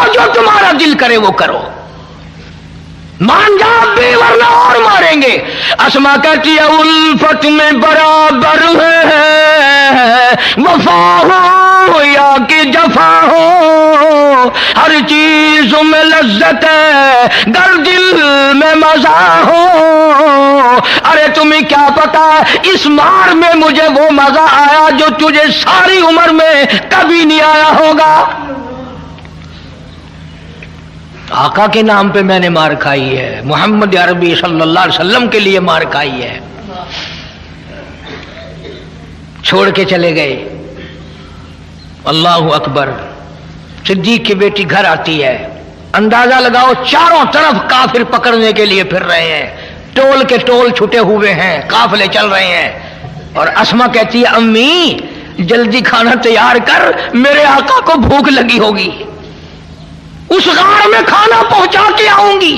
जाओ, जो तुम्हारा दिल करे वो करो, मान जाओ भी वरना और मारेंगे। अस्मा कहती है उल्फत में बराबर है, वफा हो या कि जफा हो, हर चीज में लज्जत है गर दिल में मजा हो। अरे तुम्हें क्या पता इस मार में मुझे वो मजा आया जो तुझे सारी उम्र में कभी नहीं आया होगा। आका के नाम पे मैंने मार खाई है, मोहम्मद अरबी सल्लल्लाहु अलैहि वसल्लम के लिए मार खाई है। छोड़ के चले गए। अल्लाहु अकबर। सिद्दीक की बेटी घर आती है, अंदाजा लगाओ चारों तरफ काफिर पकड़ने के लिए फिर रहे हैं, टोल के टोल छुटे हुए हैं, काफिले चल रहे हैं। और अस्मा कहती है अम्मी जल्दी खाना तैयार कर, मेरे आका को भूख लगी होगी, उस गार में खाना पहुंचा के आऊंगी,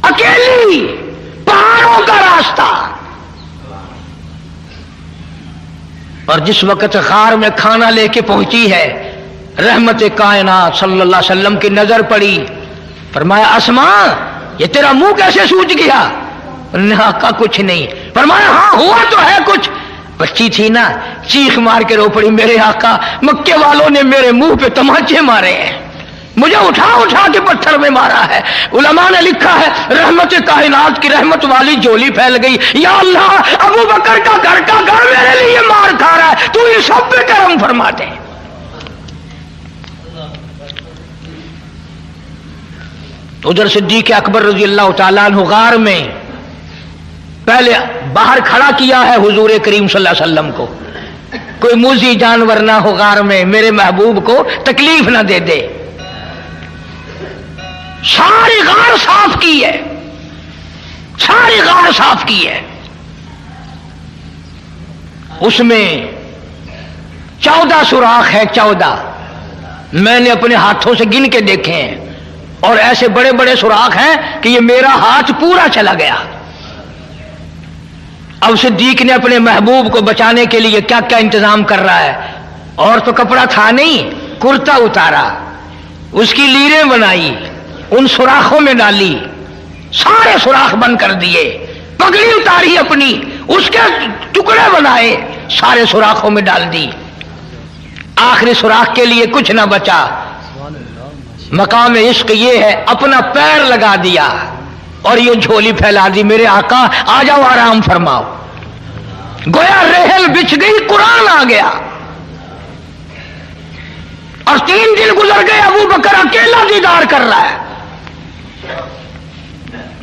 अकेली, पहाड़ों का रास्ता। और जिस वक्त गार में खाना लेके पहुंची है, रहमत कायनात सल्लल्लाहु अलैहि वसल्लम की नजर पड़ी। फरमाया अस्मा ये तेरा मुंह कैसे सूज गया? आका कुछ नहीं। फरमाया हाँ हुआ तो है कुछ। बच्ची थी ना, चीख मार के रो पड़ी, मेरे आका मक्के वालों ने मेरे मुंह पे तमाचे मारे हैं, मुझे उठा उठा के पत्थर में मारा है। उलमा ने लिखा है रहमत कायनात की रहमत वाली झोली फैल गई। या अल्लाह अबू बकर का घर मेरे लिए मार खा रहा है, तू इन सब पे करम फरमा दे। उधर सिद्दीक अकबर रजी अल्लाह तआला अन्हु गार में पहले बाहर खड़ा किया है हुजूर करीम सल्लल्लाहु अलैहि वसल्लम को, कोई मूजी जानवर ना हो गार में, मेरे महबूब को तकलीफ ना दे दे। सारी गार साफ की है, सारी गार साफ की है। उसमें 14 सुराख है, 14 मैंने अपने हाथों से गिन के देखे हैं। और ऐसे बड़े बड़े सुराख हैं कि ये मेरा हाथ पूरा चला गया। अब सिद्दीक ने अपने महबूब को बचाने के लिए क्या क्या इंतजाम कर रहा है। और तो कपड़ा था नहीं, कुर्ता उतारा, उसकी लीरें बनाई, उन सुराखों में डाली, सारे सुराख बंद कर दिए, पगड़ी उतारी अपनी, उसके टुकड़े बनाए, सारे सुराखों में डाल दी। आखिरी सुराख के लिए कुछ ना बचा। मकाम इश्क ये है, अपना पैर लगा दिया और ये झोली फैला दी, मेरे आका आ जाओ आराम फरमाओ। गोया रेहल बिछ गई, कुरान आ गया। और 3 दिन गुजर गए, अबू बकर अकेला दीदार कर रहा है।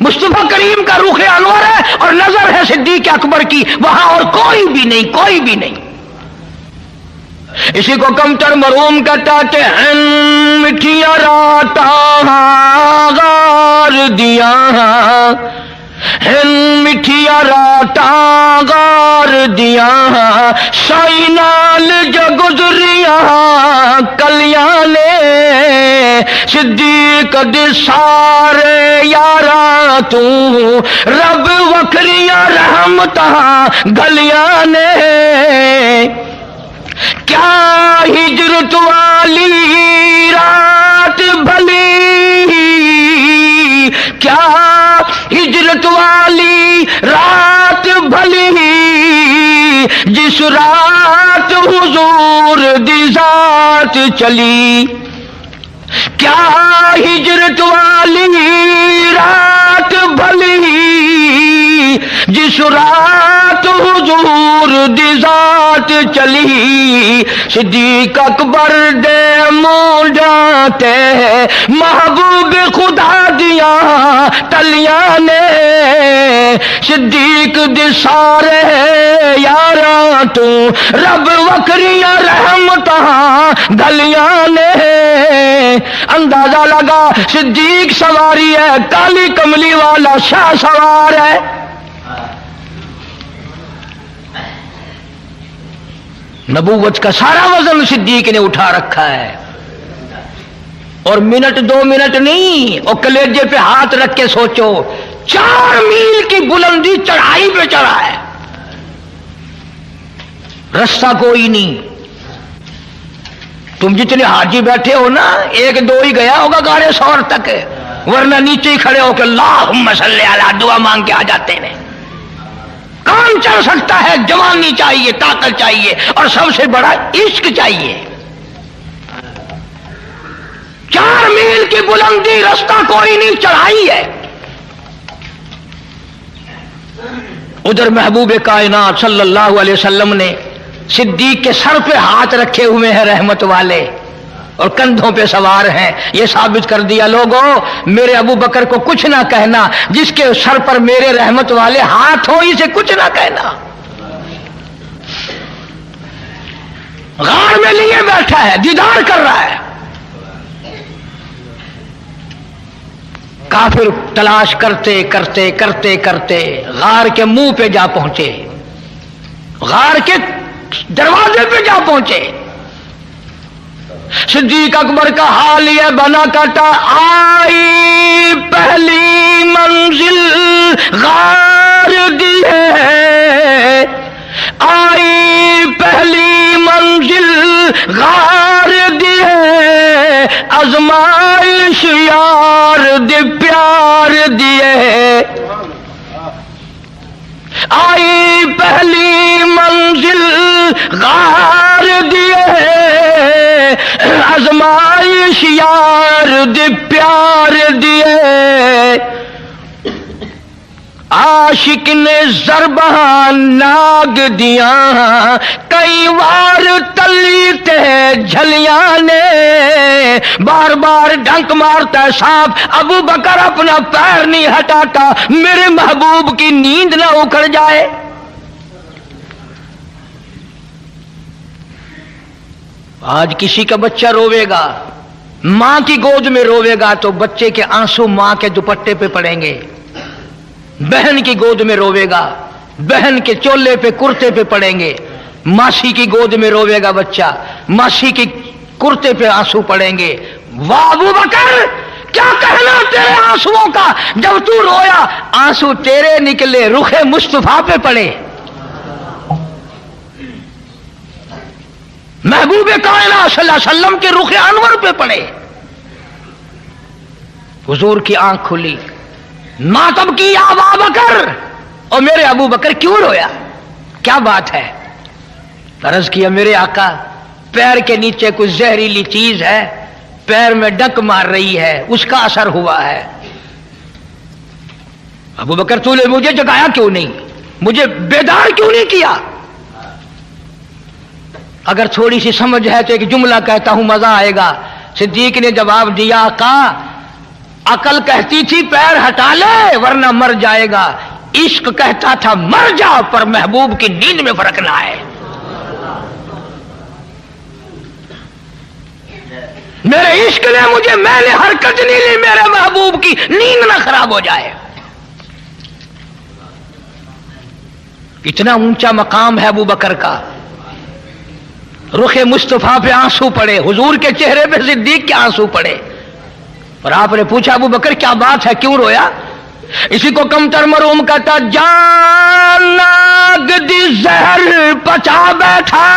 मुस्तफा करीम का रुख अनवर है और नजर है सिद्दीक अकबर की, वहां और कोई भी नहीं, कोई भी नहीं। इसी को कमतर मरूम कहते हैं, मिठिया राता गार दिया, मिठिया राता गार दिया, साई नाल जो गुजरिया कल्याणे, सिद्दीक दे सारे यारा तू, रब वखरिया रहमता गलियां ने। क्या हिजरत वाली रात भली, क्या हिजरत वाली रात भली, जिस रात हुजूर दी जात चली। क्या हिजरत वाली रात भली, जिस रात हुजूर दी जात चली। सिद्दीक अकबर दे मुंडाते महबूब खुदा दिया तलियां ने, सिद्दीक दे सारे यारा तू, रब वकरिया रहमता गलियां ने। अंदाजा लगा सिद्दीक सवारी है, काली कमली वाला शाह सवार है। नबूवत का सारा वजन सिद्दीक ने उठा रखा है। और मिनट 2 मिनट नहीं, और कलेजे पे हाथ रख के सोचो, 4 मील की बुलंदी चढ़ाई पे चढ़ा है, रास्ता कोई नहीं, तुम जितने हाजी बैठे हो ना, एक दो ही गया होगा गाड़े 100 तक, वरना नीचे ही खड़े होकर अल्लाहुम्मा सल्ली अला दुआ मांग के आ जाते हैं। काम चल सकता है, जवानी चाहिए, ताकत चाहिए, और सबसे बड़ा इश्क चाहिए। 4 मील की बुलंदी, रास्ता कोई नहीं, चढ़ाई है। उधर महबूब कायनात सल्लल्लाहु अलैहि वसल्लम ने सिद्दीक के सर पे हाथ रखे हुए हैं रहमत वाले, और कंधों पे सवार हैं। ये साबित कर दिया लोगों, मेरे अबू बकर को कुछ ना कहना, जिसके सर पर मेरे रहमत वाले हाथ हो, इसे कुछ ना कहना। गार में लिए बैठा है, दीदार कर रहा है। काफिर तलाश करते करते करते करते गार के मुंह पे जा पहुंचे, गार के दरवाजे पे जा पहुंचे। सिद्दीक अकबर का हाल यह बना काटा, आई पहली मंजिल गार दी है, आई पहली मंजिल गार दी है, आजमाइश यार दे प्यार दिए। आई पहली मंजिल गार दिए, आजमाइश यार दे प्यार दिए। आशिक ने ज़रबान नाग दिया, कई बार तली ते झलियां ने, बार बार डंक मारता है सांप, अबू बकर अपना पैर नहीं हटाता, मेरे महबूब की नींद ना उखड़ जाए। आज किसी का बच्चा रोवेगा, मां की गोद में रोवेगा तो बच्चे के आंसू मां के दुपट्टे पे पड़ेंगे। बहन की गोद में रोवेगा, बहन के चोले पे कुर्ते पे पड़ेंगे। मासी की गोद में रोवेगा बच्चा, मासी की कुर्ते पे आंसू पड़ेंगे। वाह अबू बकर, क्या कहना तेरे आंसुओं का, जब तू रोया आंसू तेरे निकले, रुखे मुस्तफा पे पड़े। महबूब कायनात सल्लल्लाहु अलैहि वसल्लम के रुखे अनवर पे पड़े। हुजूर की आंख खुली, मातम की अबू बकर, और मेरे अबू बकर क्यों रोया, क्या बात है? अर्ज किया, मेरे आका पैर के नीचे कुछ जहरीली चीज है, पैर में डंक मार रही है, उसका असर हुआ है। अबू बकर तूने मुझे जगाया क्यों नहीं, मुझे बेदार क्यों नहीं किया? अगर थोड़ी सी समझ है तो एक जुमला कहता हूं, मजा आएगा। सिद्दीक ने जवाब दिया, आका अकल कहती थी पैर हटा ले वरना मर जाएगा, इश्क कहता था मर जा पर महबूब की नींद में फर्क ना आए। मेरे इश्क ने मुझे, मैंने हरकत नहीं ली, मेरे महबूब की नींद ना खराब हो जाए। इतना ऊंचा मकाम है अबू बकर का। रुखे मुस्तफा पे आंसू पड़े, हुजूर के चेहरे पे सिद्दीक के आंसू पड़े। और आपने पूछा अबू बकर क्या बात है, क्यों रोया? इसी को कमतर मरूम कहता, जान नाग दी जहर पचा बैठा,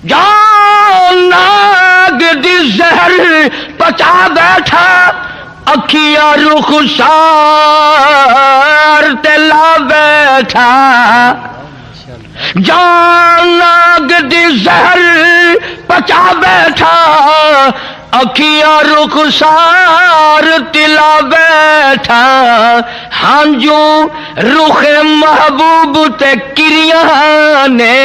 जान नाग दी जहर पचा बैठा, अखिया रुख सार तेला बैठा। जान नाग दी जहर पचा बैठा, अखिया रुख सार तिला बैठा। हांजू रुखे महबूब ते किरिया ने,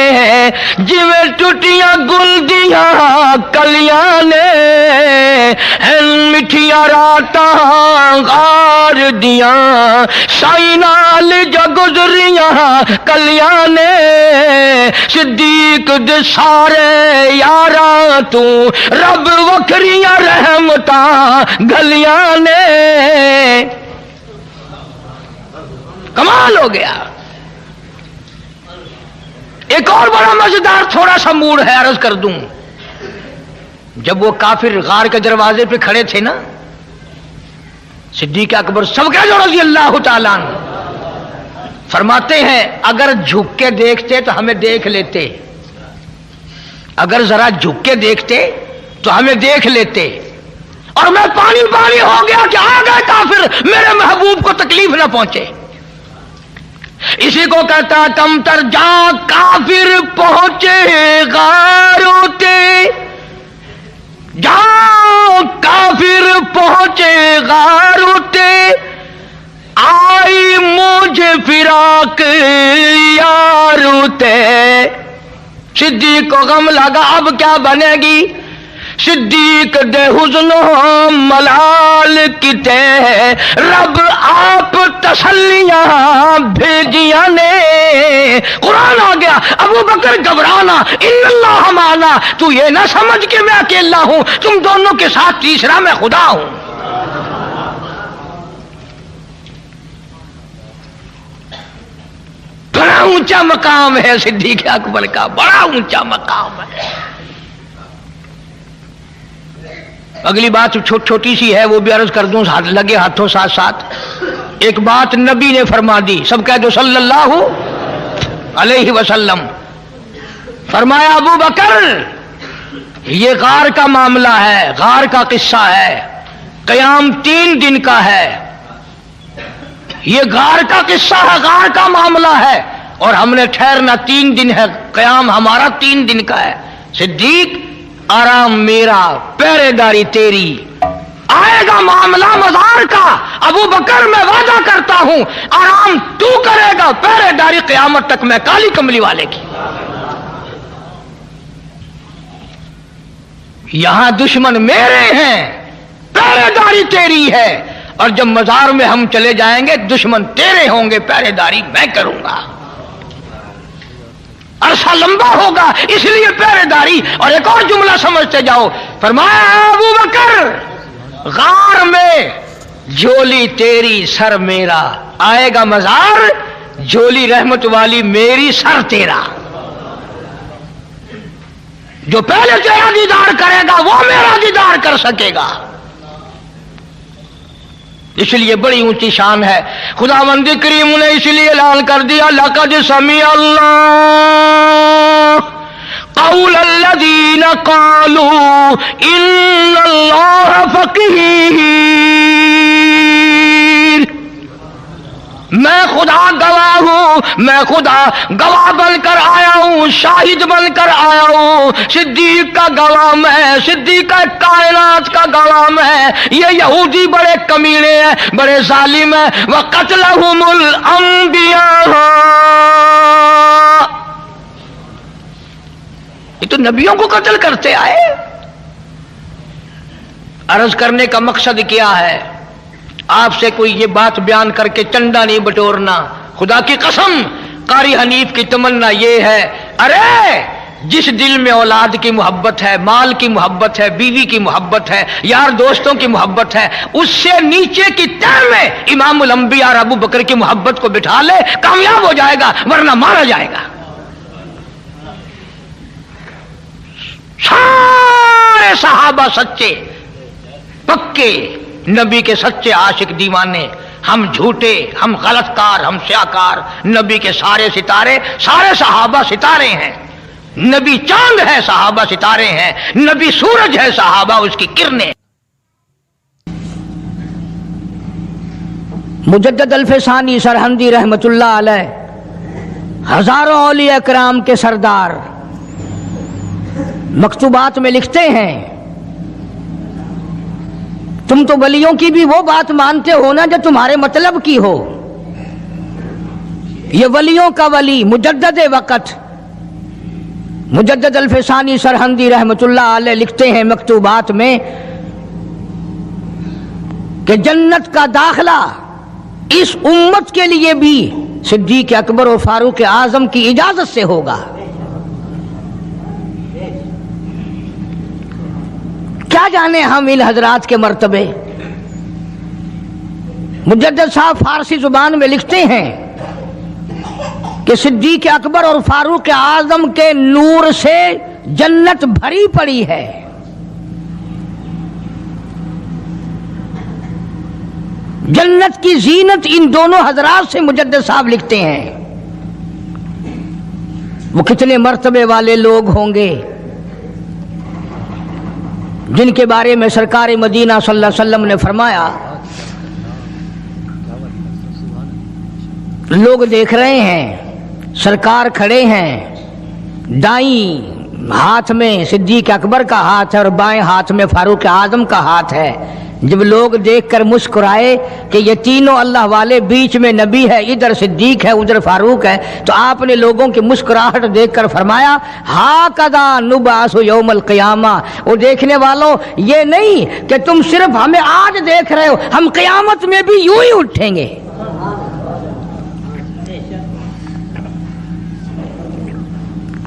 जिवें टुटिया गुल दिया कलिया ने, मिठिया राता गार दिया, साई नाल जो गुजरिया कलिया ने। सिद्दीक दे सारे यारा तू रब वखरिया रहमता गलिया ने। कमाल हो गया। एक और बड़ा मजेदार थोड़ा सा मूड है, अर्ज कर दूं। जब वो काफिर गार के दरवाजे पे खड़े थे ना, सिद्दीक अकबर सबके जो रज़ी अल्लाह ताला अन्हु फरमाते हैं, अगर झुक के देखते तो हमें देख लेते, अगर जरा झुक के देखते तो हमें देख लेते, और मैं पानी पानी हो गया कि आ गए काफिर, मेरे महबूब को तकलीफ ना पहुंचे। इसी को कहता कम तर जा काफिर पहुंचे गारोते, जाओ काफिर पहुंचे गारोते, आई मुझे फिराक यारोते। सिद्दीक को गम लगा अब क्या बनेगी, सिद्दीक दे हुज़्न मलाल किते, रब आप तसल्लियां भेजिया ने। कुरान आ गया, अबू बकर घबराना, इन्नल्लाह माना, तू ये ना समझ के मैं अकेला हूं, तुम दोनों के साथ तीसरा मैं खुदा हूं। बड़ा ऊंचा मकाम है सिद्दीक अकबर का, बड़ा ऊंचा मकाम है। अगली बात छोटी सी है, वो भी अर्ज कर दूं लगे हाथों साथ साथ। एक बात नबी ने फरमा दी, सब कह दो सल्लल्लाहु अलैहि वसल्लम। फरमाया अबू बकर ये गार का मामला है, गार का किस्सा है, कयाम 3 दिन का है। ये गार का किस्सा है, गार का मामला है, और हमने ठहरना 3 दिन है, कयाम हमारा 3 दिन का है। सिद्दीक आराम मेरा, पहरेदारी तेरी। आएगा मामला मज़ार का, अबू बकर मैं वादा करता हूं, आराम तू करेगा, पहरेदारी क़यामत तक मैं काली कमली वाले की। यहां दुश्मन मेरे हैं, पहरेदारी तेरी है, और जब मज़ार में हम चले जाएंगे दुश्मन तेरे होंगे, पहरेदारी मैं करूंगा। अरसा लंबा होगा इसलिए पहरेदारी। और एक और जुमला समझते जाओ, फरमाया अबू बकर गार में झोली तेरी सर मेरा, आएगा मज़ार झोली रहमत वाली मेरी सर तेरा। जो पहले तेरा दीदार करेगा वो मेरा दीदार कर सकेगा। इसलिए बड़ी ऊंची शान है। खुदावंद करीम ने इसलिए ऐलान कर दिया, लक़द समी अल्लाह क़ौल अल्लज़ीना क़ालू इन्नल्लाह फ़क़ीर। मैं खुदा गवाह हूं, मैं खुदा गवाह बनकर आया हूं, शाहिद बनकर आया हूं। सिद्दीक का गवाह मैं, सिद्दीक का कायनात का गवाह मैं। ये यहूदी बड़े कमीने हैं, बड़े जालिम हैं। व क़त्लहुमुल अंबिया, ये तो नबियों को कत्ल करते आए। अर्ज करने का मकसद क्या है, आपसे कोई ये बात बयान करके चंदा नहीं बटोरना। खुदा की कसम कारी हनीफ की तमन्ना ये है, अरे जिस दिल में औलाद की मोहब्बत है, माल की मोहब्बत है, बीवी की मोहब्बत है, यार दोस्तों की मोहब्बत है, उससे नीचे की तह में इमामुल अंबिया और अबू बकर की मोहब्बत को बिठा ले, कामयाब हो जाएगा, वरना मारा जाएगा। सारे सहाबा सच्चे पक्के, नबी के सच्चे आशिक दीवाने। हम झूठे, हम गलतकार, हम स्याकार। नबी के सारे सितारे, सारे सहाबा सितारे हैं। नबी चांद है, सहाबा सितारे हैं। नबी सूरज है, सहाबा उसकी किरणें। मुजद्दद अल्फसानी सरहंदी रहमतुल्लाह अलैह, हजारों औलिया किराम के सरदार, मकतूबात में लिखते हैं, तुम तो वलियों की भी वो बात मानते हो ना जो तुम्हारे मतलब की हो। ये वलियों का वली मुजद्दद वक़्त मुजद्दद अल्फसानी सरहंदी रहमतुल्लाह अलैह लिखते हैं मकतूबात में कि जन्नत का दाखिला इस उम्मत के लिए भी सिद्दीक अकबर और फारूक आजम की इजाजत से होगा। क्या जाने हम इन हजरात के मर्तबे। मुजद्दद साहब फारसी जुबान में लिखते हैं कि सिद्दीक अकबर और फारूक आजम के नूर से जन्नत भरी पड़ी है। जन्नत की जीनत इन दोनों हजरात से मुजद्दद साहब लिखते हैं। वो कितने मर्तबे वाले लोग होंगे, جن کے بارے میں سرکار مدینہ صلی اللہ علیہ وسلم نے فرمایا لوگ دیکھ رہے ہیں سرکار کھڑے ہیں، دائیں ہاتھ میں صدیق اکبر کا ہاتھ ہے اور بائیں ہاتھ میں فاروق اعظم کا ہاتھ ہے۔ جب لوگ دیکھ کر مسکرائے کہ یہ تینوں اللہ والے، بیچ میں نبی ہے، ادھر صدیق ہے، ادھر فاروق ہے، تو آپ نے لوگوں کی مسکراہٹ دیکھ کر فرمایا ہاکذا نبعث یوم القیامہ، وہ دیکھنے والوں یہ نہیں کہ تم صرف ہمیں آج دیکھ رہے ہو، ہم قیامت میں بھی یوں ہی اٹھیں گے۔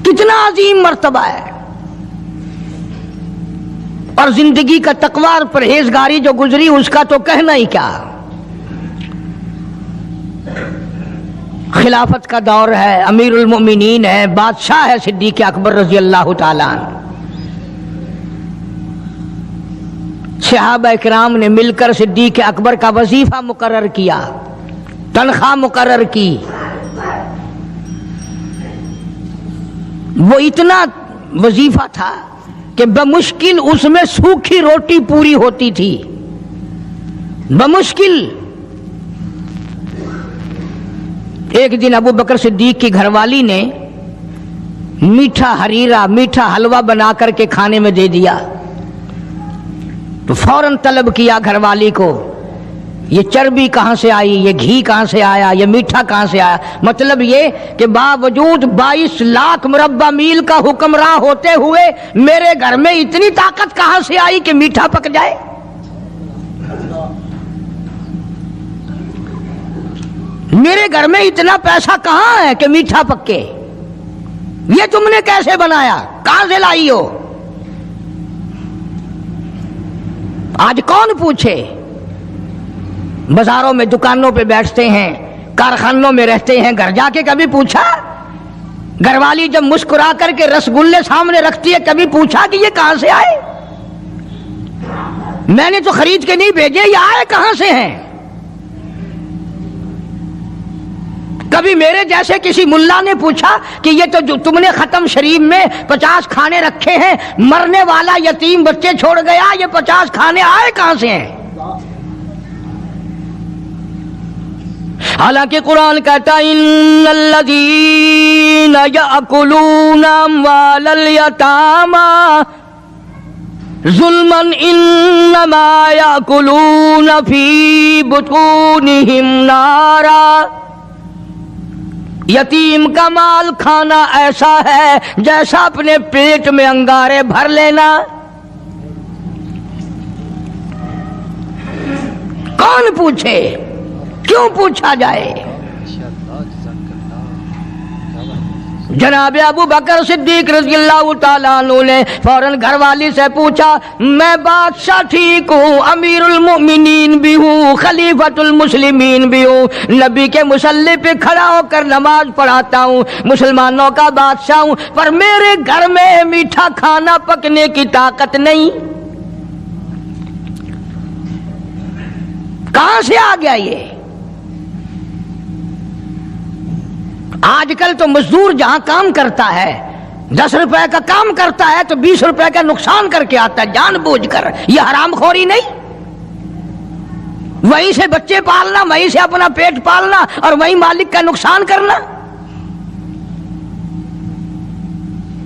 کتنا عظیم مرتبہ ہے، اور زندگی کا تقوی اور پرہیزگاری جو گزری اس کا تو کہنا ہی کیا۔ خلافت کا دور ہے، امیر المؤمنین ہے، بادشاہ ہے صدیق اکبر رضی اللہ تعالیٰ عنہ۔ صحابہ کرام نے مل کر صدیق اکبر کا وظیفہ مقرر کیا، تنخواہ مقرر کی۔ وہ اتنا وظیفہ تھا کہ بمشکل اس میں سوکھی روٹی پوری ہوتی تھی، بمشکل۔ ایک دن ابو بکر صدیق کی گھر والی نے میٹھا ہریرا، میٹھا حلوہ بنا کر کے کھانے میں دے دیا، تو فوراً طلب کیا گھر والی کو، یہ چربی کہاں سے آئی، یہ گھی کہاں سے آیا، یہ میٹھا کہاں سے آیا؟ مطلب یہ کہ باوجود 22 لاکھ مربع میل کا حکمراں ہوتے ہوئے میرے گھر میں اتنی طاقت کہاں سے آئی کہ میٹھا پک جائے؟ میرے گھر میں اتنا پیسہ کہاں ہے کہ میٹھا پکے؟ یہ تم نے کیسے بنایا، کہاں سے لائی ہو؟ آج کون پوچھے؟ بازاروں میں دکانوں پہ بیٹھتے ہیں، کارخانوں میں رہتے ہیں، گھر جا کے کبھی پوچھا؟ گھر والی جب مسکرا کر کے رسگلے سامنے رکھتی ہے کبھی پوچھا کہ یہ کہاں سے آئے؟ میں نے تو خرید کے نہیں بھیجے، یہ آئے کہاں سے ہیں؟ کبھی میرے جیسے کسی ملا نے پوچھا کہ یہ تو جو تم نے ختم شریف میں 50 کھانے رکھے ہیں، مرنے والا یتیم بچے چھوڑ گیا، یہ 50 کھانے آئے کہاں سے ہیں؟ حالانکہ قرآن کہتا ہے ان الذین یأکلون اموال الیتامی ظلما انما یأکلون فی بطونہم نارا۔ یتیم کا مال کھانا ایسا ہے جیسا اپنے پیٹ میں انگارے بھر لینا۔ کون پوچھے، کیوں پوچھا جائے؟ جناب ابو بکر صدیق رضی اللہ تعالیٰ عنہ نے فوراً گھر والی سے پوچھا، میں بادشاہ ٹھیک ہوں، امیر المؤمنین بھی ہوں، خلیفۃ المسلمین بھی ہوں، نبی کے مصلی پہ کھڑا ہو کر نماز پڑھاتا ہوں، مسلمانوں کا بادشاہ ہوں، پر میرے گھر میں میٹھا کھانا پکنے کی طاقت نہیں، کہاں سے آ گیا یہ؟ آج کل تو مزدور جہاں کام کرتا ہے 10 روپے کا کام کرتا ہے تو 20 روپے کا نقصان کر کے آتا ہے جان بوجھ کر۔ یہ حرام خوری نہیں؟ وہیں سے بچے پالنا، وہیں سے اپنا پیٹ پالنا اور وہیں مالک کا نقصان کرنا۔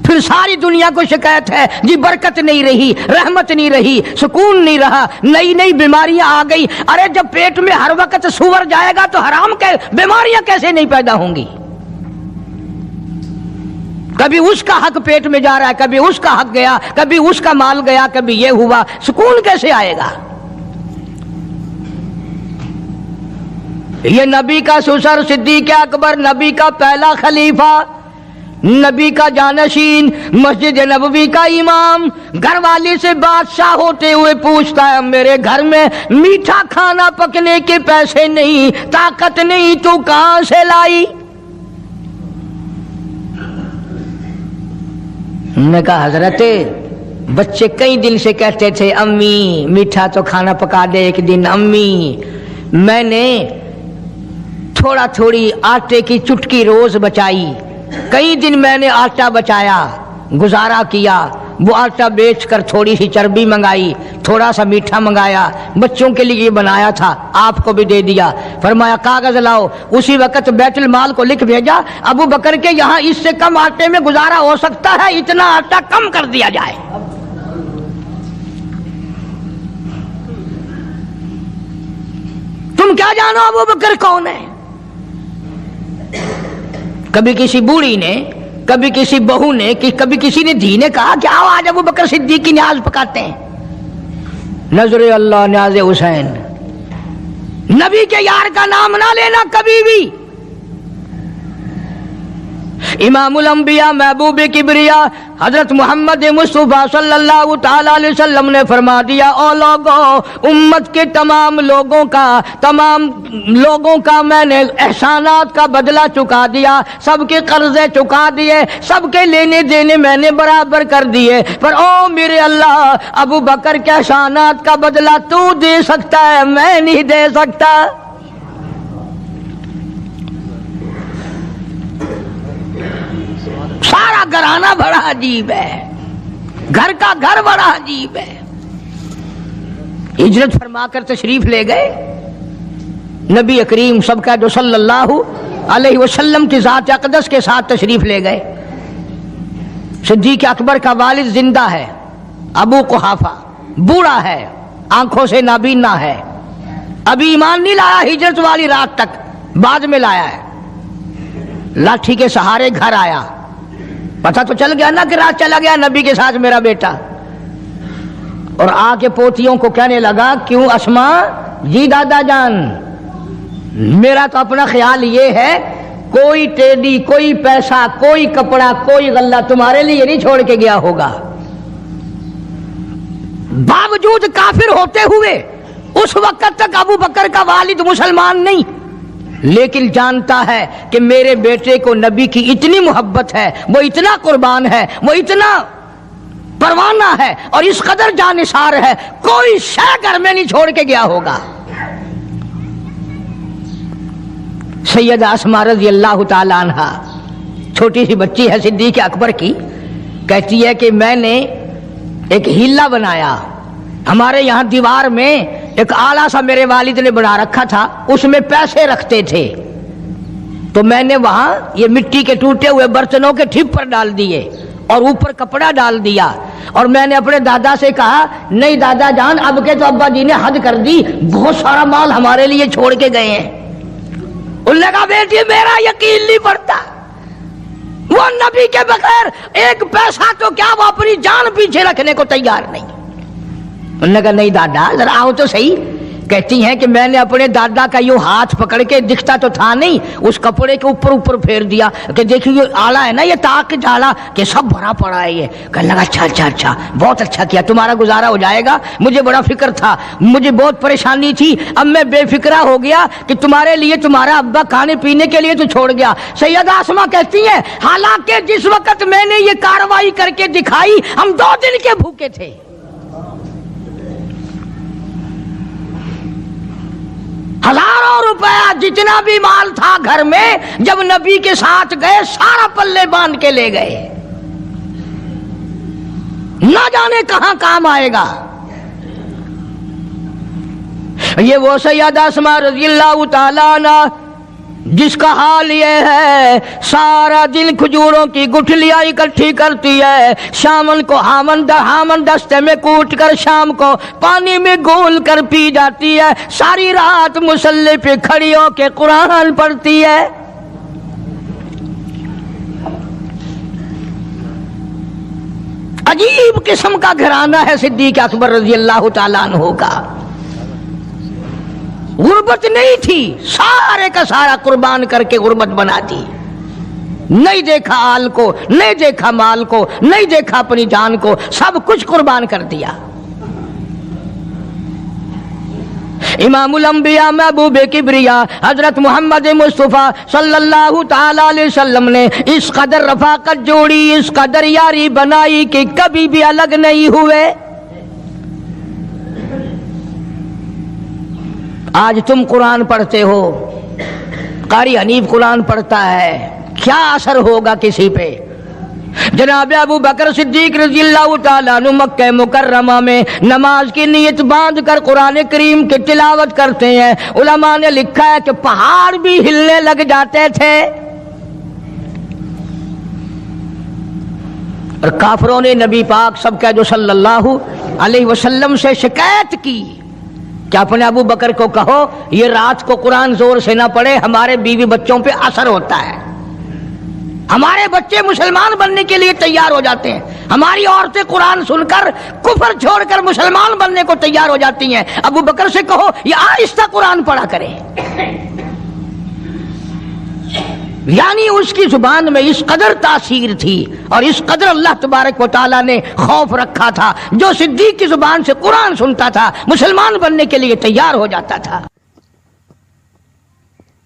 پھر ساری دنیا کو شکایت ہے جی برکت نہیں رہی، رحمت نہیں رہی، سکون نہیں رہا، نئی نئی بیماریاں آ گئی۔ ارے جب پیٹ میں ہر وقت سور جائے گا تو حرام کے بیماریاں کیسے نہیں پیدا ہوں گی؟ کبھی اس کا حق پیٹ میں جا رہا ہے، کبھی اس کا حق گیا، کبھی اس کا مال گیا، کبھی یہ ہوا، سکون کیسے آئے گا؟ یہ نبی کا سسر صدیق اکبر، نبی کا پہلا خلیفہ، نبی کا جانشین، مسجد نبوی کا امام، گھر والی سے بادشاہ ہوتے ہوئے پوچھتا ہے میرے گھر میں میٹھا کھانا پکنے کے پیسے نہیں، طاقت نہیں، تو کہاں سے لائی؟ نے کہا حضرت بچے کئی دن سے کہتے تھے امی میٹھا تو کھانا پکا دے ایک دن، امی میں نے تھوڑا تھوڑی آٹے کی چٹکی روز بچائی، کئی دن میں نے آٹا بچایا، گزارا کیا، वो आटा बेचकर थोड़ी सी चर्बी मंगाई, थोड़ा सा मीठा मंगाया, बच्चों के लिए बनाया था, आपको भी दे दिया। फरमाया कागज लाओ। उसी वक्त बैतुल माल को लिख भेजा, अबू बकर के यहाँ इससे कम आटे में गुजारा हो सकता है, इतना आटा कम कर दिया जाए। तुम क्या जानो अबू बकर कौन है? कभी किसी बूढ़ी ने, कभी किसी बहू ने, कभी किसी ने धी ने कहा कि आओ आज अबू बकर सिद्दीक की न्याज पकाते हैं। नजर अल्लाह न्याज हुसैन, नबी के यार का नाम ना लेना कभी भी। इमामुल अंबिया महबूब किबरिया हजरत मोहम्मद मुस्तफा सल्लल्लाहु ताला अलैहि वसल्लम ने फरमा दिया, ओ लोगों, उम्मत के तमाम लोगों का मैंने एहसानात का बदला चुका दिया, सबके कर्जे चुका दिए, सबके लेने देने मैंने बराबर कर दिए, पर ओ मेरे अल्लाह, अबू बकर के एहसानात का बदला तू दे सकता है, मैं नहीं दे सकता। सारा घराना बड़ा अजीब है, घर का घर बड़ा अजीब है। हिजरत फरमाकर तशरीफ ले गए नबी करीम सबका जो सल्लल्लाहु अलैहि वसल्लम की ज़ात अक़दस के साथ तशरीफ ले गए। सिद्दीक़ अकबर का वालिद जिंदा है, अबू कुहाफा बूढ़ा है, आंखों से नाबीना है, अभी ईमान नहीं लाया हिजरत वाली रात तक, बाद में लाया है। लाठी के सहारे घर आया, पता तो चल गया ना कि रात चला गया नबी के साथ मेरा बेटा, और आके पोतियों को कहने लगा, क्यों अस्मा जी दादा जान, मेरा तो अपना ख्याल ये है कोई टेडी, कोई पैसा, कोई कपड़ा, कोई गल्ला तुम्हारे लिए नहीं छोड़ के गया होगा। बावजूद काफिर होते हुए उस वक्त तक अबू बकर का वालिद मुसलमान नहीं, लेकिन जानता है कि मेरे बेटे को नबी की इतनी मोहब्बत है, वो इतना कुर्बान है, वो इतना परवाना है और इस कदर जानिसार है, कोई शय घर में नहीं छोड़ के गया होगा। सैयदा अस्मा रज़ी अल्लाह ताला अन्हा, छोटी सी बच्ची है सिद्दीक़ अकबर की, कहती है कि मैंने एक हीला बनाया, हमारे यहाँ दीवार में एक आला सा मेरे वालिद ने बना रखा था, उसमें पैसे रखते थे, तो मैंने वहां ये मिट्टी के टूटे हुए बर्तनों के ठिप पर डाल दिए और ऊपर कपड़ा डाल दिया, और मैंने अपने दादा से कहा, नहीं दादा जान, अब के तो अब्बा जी ने हद कर दी, बहुत सारा माल हमारे लिए छोड़ के गए हैं। उन्होंने कहा बेटी मेरा यकीन नहीं पड़ता, वो नबी के बगैर एक पैसा तो क्या, वो अपनी जान पीछे रखने को तैयार नहीं। उन्होंने कहा नहीं दादा जरा आओ तो सही। कहती हैं कि मैंने अपने दादा का यूं हाथ पकड़ के, दिखता तो था नहीं, उस कपड़े के ऊपर ऊपर फेर दिया कि देखिए ये आला है ना, ये ताक जाला कि सब भरा पड़ा है। ये कहने लगा अच्छा, बहुत अच्छा किया, तुम्हारा गुजारा हो जाएगा, मुझे बड़ा फिक्र था, मुझे बहुत परेशानी थी, अब मैं बेफिक्रा हो गया कि तुम्हारे लिए तुम्हारा अब्बा खाने पीने के लिए तो छोड़ गया। सैयदा आसमा कहती है, हालांकि जिस वक्त मैंने ये कार्रवाई करके दिखाई, हम 2 दिन के भूखे थे। हजारों रुपया जितना भी माल था घर में, जब नबी के साथ गए सारा पल्ले बांध के ले गए, ना जाने कहां काम आएगा। ये वो सैयदा अस्मा रज़ियल्लाहु ताला अन्हा जिसका हाल ये है, सारा दिन खजूरों की गुठलियां इकट्ठी करती है, शामन को हामन दस्ते में कूट कर शाम को पानी में घोल कर पी जाती है, सारी रात मुसल्ले पे खड़ी होकर कुरान पढ़ती है। अजीब किस्म का घराना है सिद्दीक़ अकबर रज़ी अल्लाह ताला अन्हु का। गुर्बत नहीं थी, सारे का सारा कुर्बान करके गुर्बत बना दी। नहीं देखा आल को, नहीं देखा माल को, नहीं देखा अपनी जान को, सब कुछ कुर्बान कर दिया। इमामुल अंबिया महबूब किबरिया हजरत मोहम्मद मुस्तफा सल्लल्लाहु ताला अलैहि वसल्लम ने इस कदर रफाकत जोड़ी, इस कदर यारी बनाई कि कभी भी अलग नहीं हुए। आज तुम कुरान पढ़ते हो, कारी हनीफ कुरान पढ़ता है, क्या असर होगा किसी पे? جناب ابو بکر صدیق رضی اللہ تعالیٰ عنہ مکہ مکرمہ میں نماز کی نیت باندھ کر قرآن کریم کی تلاوت کرتے ہیں. علماء نے لکھا ہے کہ پہاڑ بھی ہلنے لگ جاتے تھے. اور کافروں نے نبی پاک سب کا جو صلی اللہ علیہ وسلم سے شکایت کی کہ اپنے ابو بکر کو کہو یہ رات کو قرآن زور سے نہ پڑھے، ہمارے بیوی بچوں پہ اثر ہوتا ہے، ہمارے بچے مسلمان بننے کے لیے تیار ہو جاتے ہیں، ہماری عورتیں قرآن سن کر کفر چھوڑ کر مسلمان بننے کو تیار ہو جاتی ہیں، ابو بکر سے کہو یہ آہستہ قرآن پڑھا کرے. یعنی اس کی زبان میں اس قدر تاثیر تھی اور اس قدر اللہ تبارک و تعالیٰ نے خوف رکھا تھا، جو صدیق کی زبان سے قرآن سنتا تھا مسلمان بننے کے لیے تیار ہو جاتا تھا.